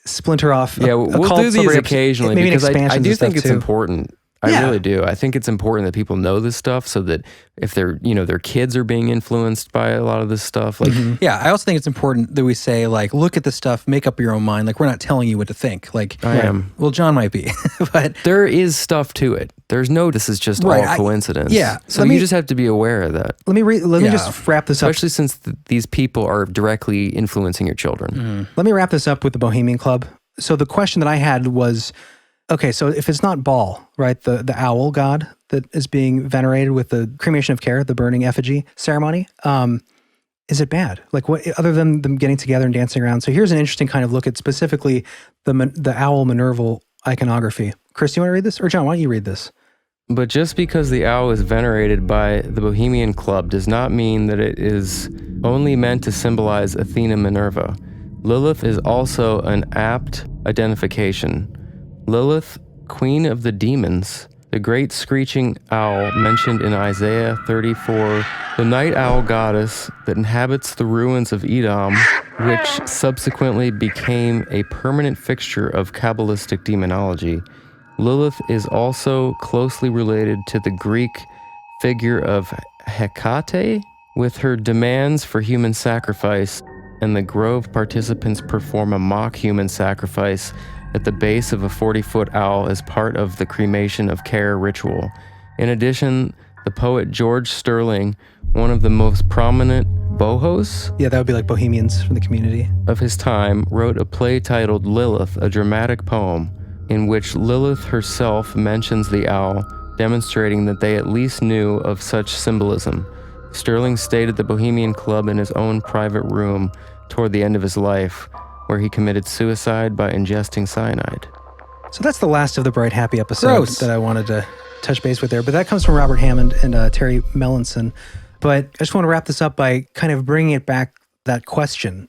splinter off. Yeah, we'll do these occasionally maybe because I do think it's too. important. I really do. I think it's important that people know this stuff so that if they're, their kids are being influenced by a lot of this stuff. Like, yeah, I also think it's important that we say, like, look at the stuff, make up your own mind. Like, we're not telling you what to think. Like, I am. Well, John might be, but there is stuff to it. There's no, this is just all coincidence. So you just have to be aware of that. Let me just wrap this up. Especially since these people are directly influencing your children. Let me wrap this up with the Bohemian Club. So the question that I had was, okay, so if it's not Baal, right, the owl god that is being venerated with the cremation of care, the burning effigy ceremony, is it bad? Like, what other than them getting together and dancing around? So here's an interesting kind of look at specifically the owl Minerva iconography. Chris, you want to read this? Or John, why don't you read this? But just because the owl is venerated by the Bohemian Club does not mean that it is only meant to symbolize Athena Minerva. Lilith is also an apt identification. Lilith, queen of the demons, the great screeching owl mentioned in Isaiah 34, the night owl goddess that inhabits the ruins of Edom, which subsequently became a permanent fixture of Kabbalistic demonology. Lilith is also closely related to the Greek figure of Hecate, with her demands for human sacrifice, and the Grove participants perform a mock human sacrifice at the base of a 40-foot owl as part of the cremation of care ritual. In addition, the poet George Sterling, one of the most prominent bohos, that would be like bohemians from the community, of his time, wrote a play titled Lilith, a dramatic poem, in which Lilith herself mentions the owl, demonstrating that they at least knew of such symbolism. Sterling stayed at the Bohemian Club in his own private room toward the end of his life, where he committed suicide by ingesting cyanide. So that's the last of the Bright Happy episode that I wanted to touch base with there. But that comes from Robert Hammond and Terry Mellinson. But I just want to wrap this up by kind of bringing it back, that question.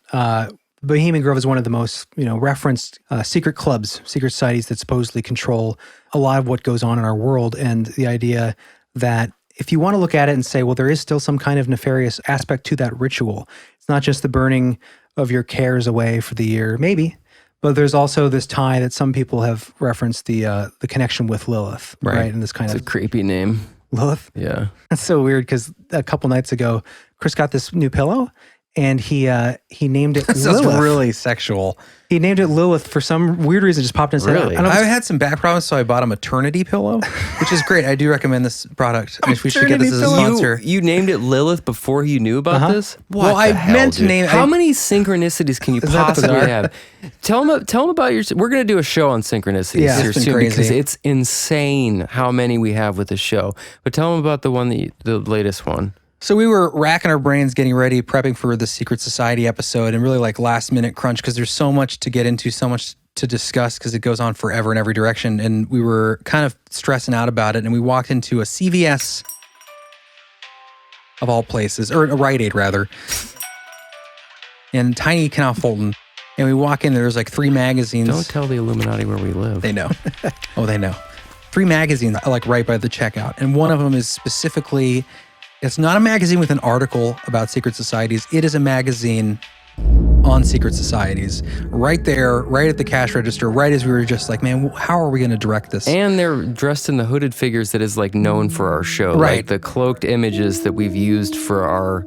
Bohemian Grove is one of the most, referenced secret clubs, secret societies that supposedly control a lot of what goes on in our world. And the idea that if you want to look at it and say, well, there is still some kind of nefarious aspect to that ritual. It's not just the burning of your cares away for the year, maybe, but there's also this tie that some people have referenced the connection with Lilith, right? And this kind of a creepy name, Lilith. Yeah, that's so weird because a couple nights ago, Chris got this new pillow, and he named it Lilith. Lilith. Really sexual. He named it Lilith for some weird reason. Just popped in his head. Really? I've had some back problems, so I bought a maternity pillow, which is great. I do recommend this product. I wish we should get this as a sponsor. You named it Lilith before you knew about this? Well, I meant to name it. How many synchronicities can you possibly have? Tell them about your. We're going to do a show on synchronicities here soon because it's insane how many we have with this show. But tell them about the latest one. So we were racking our brains getting ready, prepping for the Secret Society episode, and really like last minute crunch because there's so much to get into, so much to discuss because it goes on forever in every direction. And we were kind of stressing out about it. And we walked into a CVS of all places, or a Rite Aid rather, in tiny Canal Fulton. And we walk in, there's like 3 magazines. Don't tell the Illuminati where we live. They know. Oh, they know. 3 magazines I like right by the checkout. And one of them is specifically, it's not a magazine with an article about secret societies. It is a magazine on secret societies. Right there, right at the cash register, right as we were just like, man, how are we going to direct this? And they're dressed in the hooded figures that is like known for our show. Right. Like the cloaked images that we've used for our,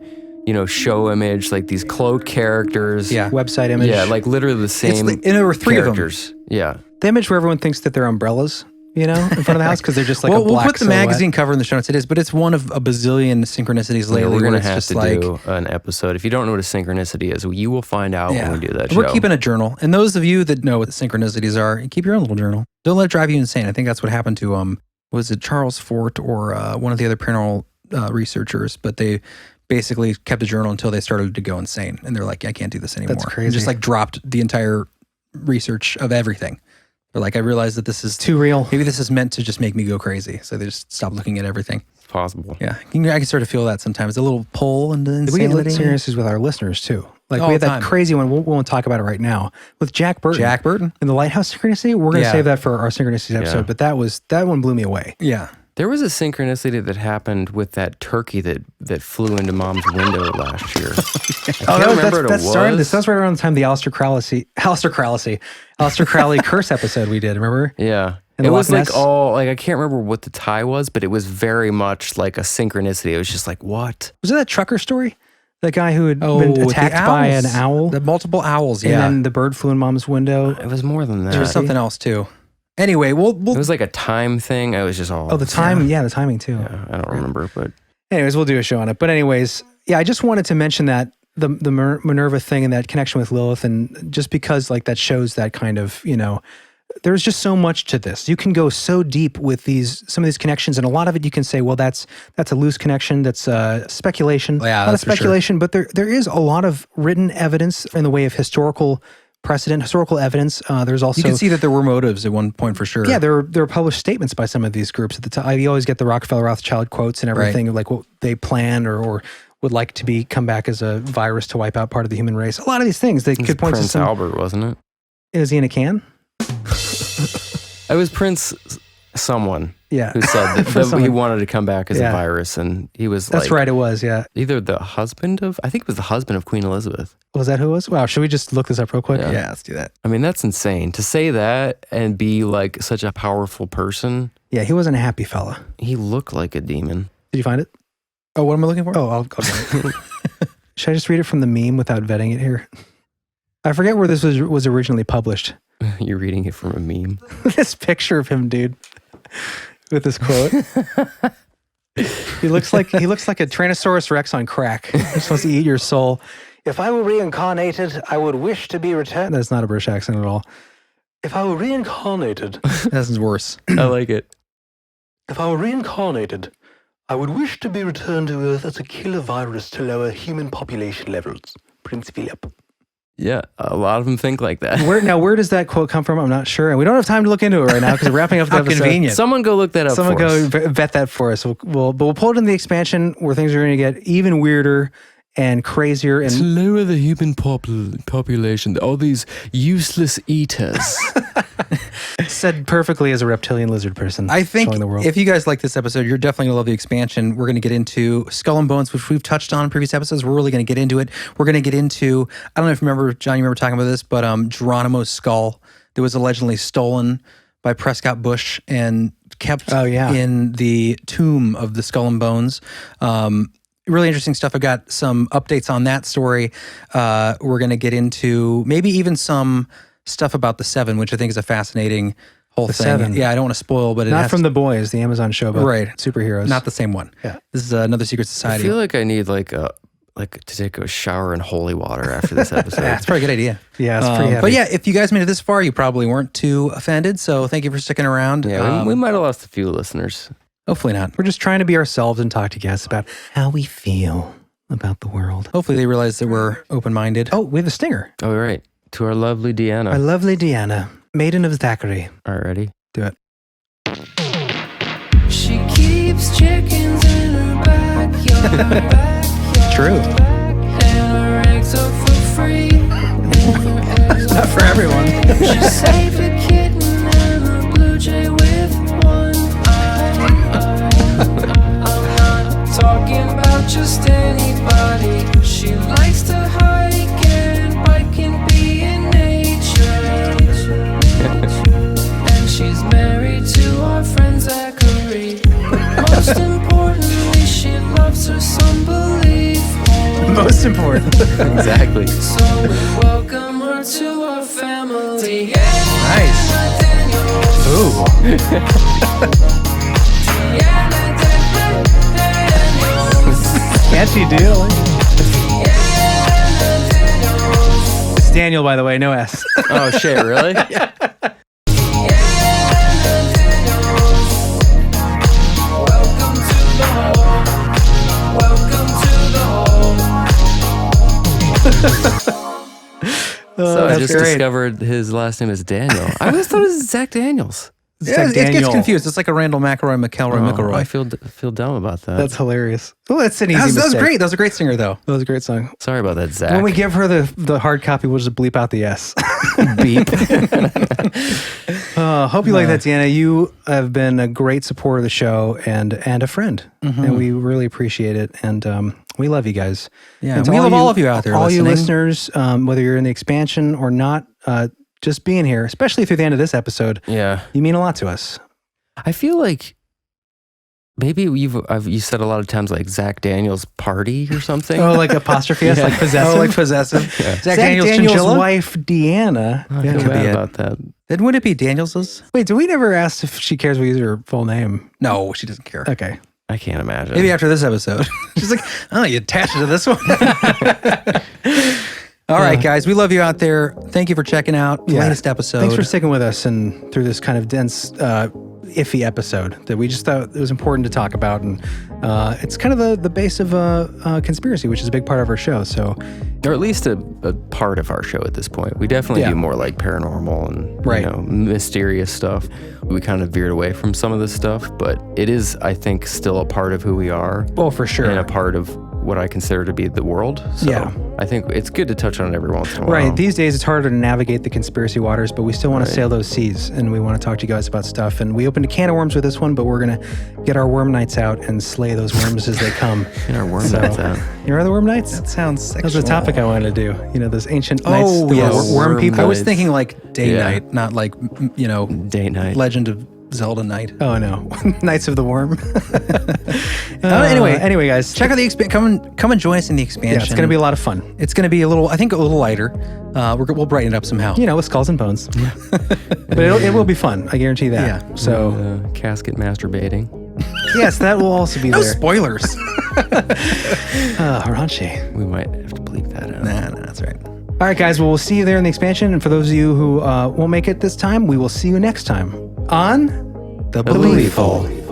show image, like these cloaked characters. Yeah. Website image. Yeah, like literally the same and there were 3 characters. of them. Yeah. The image where everyone thinks that they're umbrellas, in front of the house because they're just like a black we'll put the silhouette. magazine cover in the show notes. It is, but it's one of a bazillion synchronicities lately. We're where going to it's have just to like, do an episode. If you don't know what a synchronicity is, you will find out when we do that show. We're keeping a journal. And those of you that know what synchronicities are, keep your own little journal. Don't let it drive you insane. I think that's what happened to, was it Charles Fort or one of the other paranormal researchers, but they basically kept a journal until they started to go insane. And they're like, I can't do this anymore. That's crazy. And just like dropped the entire research of everything. They're like, I realize that this is too real. Maybe this is meant to just make me go crazy. So they just stopped looking at everything. It's possible. Yeah. I can sort of feel that sometimes. A little pull into We insanity. get synchronicities with our listeners too. Like All we had the that time. crazy one. We won't talk about it right now with Jack Burton. And the Lighthouse synchronicity. We're going to save that for our synchronicities episode. Yeah. But that one blew me away. Yeah. There was a synchronicity that happened with that turkey that flew into Mom's window last year. I can't remember what it was. That's right around the time the Aleister Crowley curse episode we did. Remember? Yeah. And It the was Loch like Ness? I can't remember what the tie was, but it was very much like a synchronicity. It was just like, what? Was it that trucker story? The guy who had been with the attacked by an owls. owl? The multiple owls, And yeah. then the bird flew in Mom's window. It was more than that. There was something else too. Anyway, we'll It was like a time thing. I was just all. Oh, the time. Yeah, the timing too. Yeah, I don't remember, but. Anyways, we'll do a show on it. But anyways, yeah, I just wanted to mention that the Minerva thing and that connection with Lilith, and just because like that shows that kind of, there's just so much to this. You can go so deep with some of these connections, and a lot of it you can say, well, that's a loose connection, that's speculation. Yeah, not a that's for sure. speculation, but there is a lot of written evidence in the way of historical precedent, historical evidence. There's also you can see that there were motives at one point for sure. yeah, there are published statements by some of these groups at the time. You always get the Rockefeller Rothschild quotes and everything, like what they plan or would like to come back as a virus to wipe out part of the human race. A lot of these things they could point Prince to some. Albert, wasn't it? Is he in a can? It was Prince someone Yeah. who said that he Someone. wanted to come back as Yeah. a virus, and he was That's right. It was. Yeah. either the husband of, I think it was the husband of Queen Elizabeth. Was that who it was? Wow. Should we just look this up real quick? Yeah. let's do that. I mean, that's insane to say that and be like such a powerful person. Yeah. He wasn't a happy fella. He looked like a demon. Did you find it? Oh, what am I looking for? Oh, I'll get it. Should I just read it from the meme without vetting it here? I forget where this was originally published. You're reading it from a meme. This picture of him, dude, with this quote. He looks like a Tyrannosaurus Rex on crack. He just wants to eat your soul. If I were reincarnated, I would wish to be returned. That's not a British accent at all. If I were reincarnated, This is worse. I like it. if I were reincarnated, I would wish to be returned to Earth as a killer virus to lower human population levels. Prince Philip. Yeah, a lot of them think like that. Where does that quote come from? I'm not sure, and we don't have time to look into it right now because we're wrapping up the How episode. convenient. Someone go look that up Someone for go us. vet that for us. But we'll pull it in the expansion where things are going to get even weirder and crazier. And To lower the human population, all these useless eaters. said perfectly as a reptilian lizard person. I think showing the world. if you guys like this episode, you're definitely going to love the expansion. We're going to get into Skull and Bones, which we've touched on in previous episodes. We're really going to get into it. We're going to get into, I don't know if you remember, John, you remember talking about this, but Geronimo's skull that was allegedly stolen by Prescott Bush and kept in the tomb of the Skull and Bones. Really interesting stuff. I got some updates on that story. We're going to get into maybe even some stuff about the Seven, which I think is a fascinating whole thing. Seven. Yeah, I don't want to spoil, but it not has from The Boys, the Amazon show about superheroes. not the same one. Yeah. This is another secret I society. feel like I need to take a shower in holy water after this episode. Yeah, it's probably a good idea. Yeah, it's pretty heavy. But yeah, if you guys made it this far, you probably weren't too offended. So thank you for sticking around. Yeah, we might have lost a few listeners. Hopefully not. We're just trying to be ourselves and talk to guests about how we feel about the world. Hopefully they realize that we're open-minded. Oh, we have a stinger. Oh, right. To our lovely Deanna. Our lovely Deanna, maiden of Thackeray. All right, ready? Do it. She keeps chickens in her backyard. True. And her eggs are for free. Not for everyone. She saved a kitten and a blue jay with one most important. Exactly. Welcome her to our family. Nice. Ooh. Catchy deal. It's Daniel, by the way, no S. Oh shit, really? Yeah. So I just great. discovered his last name is Daniel. I always thought it was Zach Daniels. Yeah, it gets confused. It's like a Randall McElroy, McElroy. I feel dumb about that. That's hilarious. Well, that's an easy That was mistake. great. That was a great singer, though. That was a great song. Sorry about that, Zach. When we give her the hard copy, we'll just bleep out the S. Beep. Hope you like that, Deanna. You have been a great supporter of the show and a friend, and we really appreciate it. And we love you guys. Yeah, and to we love all of you out there all you listening. listeners, whether you're in the expansion or not, just being here, especially through the end of this episode, Yeah. you mean a lot to us. I feel like maybe you said a lot of times like Zach Daniels party or something. Oh, like apostrophe S, like possessive. Oh, like possessive. Yeah. Zach Daniels' Chinchilla? wife, Deanna. I feel bad about that. Then would it be Daniels's? Wait, did we never ask if she cares we use her full name? No, she doesn't care. Okay. I can't imagine. Maybe after this episode. She's like, oh, you attached it to this one. All right, guys. We love you out there. Thank you for checking out the latest episode. Thanks for sticking with us and through this kind of dense, iffy episode that we just thought it was important to talk about. And it's kind of the base of conspiracy, which is a big part of our show. So, or at least a part of our show at this point. We definitely do more like paranormal and mysterious stuff. We kind of veered away from some of this stuff, but it is, I think, still a part of who we are. Oh, for sure. And a part of what I consider to be the world. So I think it's good to touch on it every once in a while. Right. These days, it's harder to navigate the conspiracy waters, but we still want to sail those seas, and we want to talk to you guys about stuff. And we opened a can of worms with this one, but we're going to get our worm nights out and slay those worms as they come. Get our worm nights out. You remember the worm nights? That sounds sexual. That was a topic I wanted to do. You know, those ancient nights. Oh, that yes. were worm people. I was thinking like day night, not like, day night. Legend of Zelda night. Oh, no. Knights of the Worm. Anyway, guys. Check out the come and join us in the expansion. Yeah, it's going to be a lot of fun. It's going to be a little lighter. We'll brighten it up somehow. You know, with skulls and bones. Yeah. But it will be fun. I guarantee that. Yeah. So casket masturbating. Yes, that will also be no there. spoilers. Raunchy. We might have to bleep that out. Nah, that's right. All right, guys. Well, we'll see you there in the expansion. And for those of you who won't make it this time, we will see you next time on The Beliefful.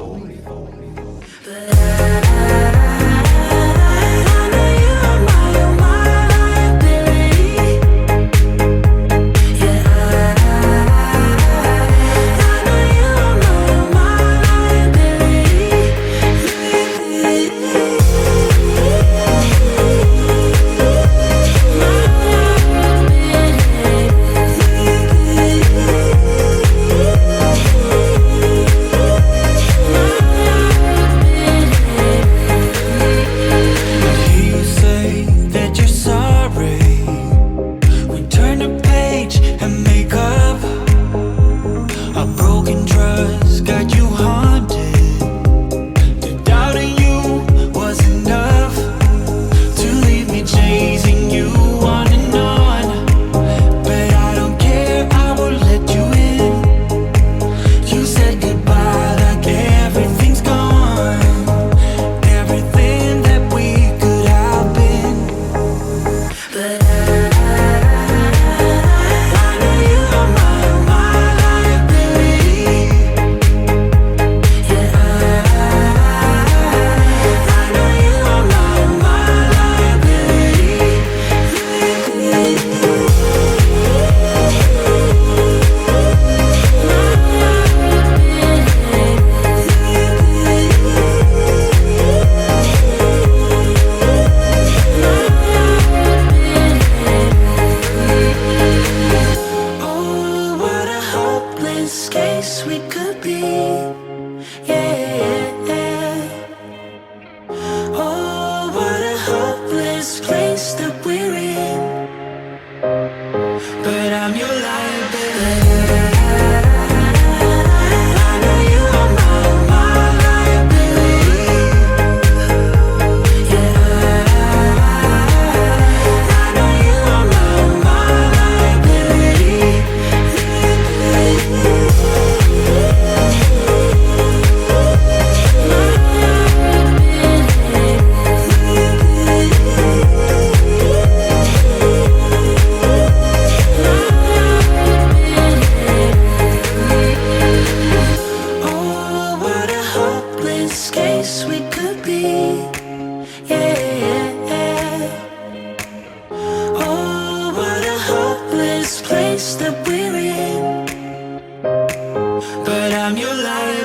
this case we could be. Yeah. Oh, what a hopeless place that we're in. But I'm your liar.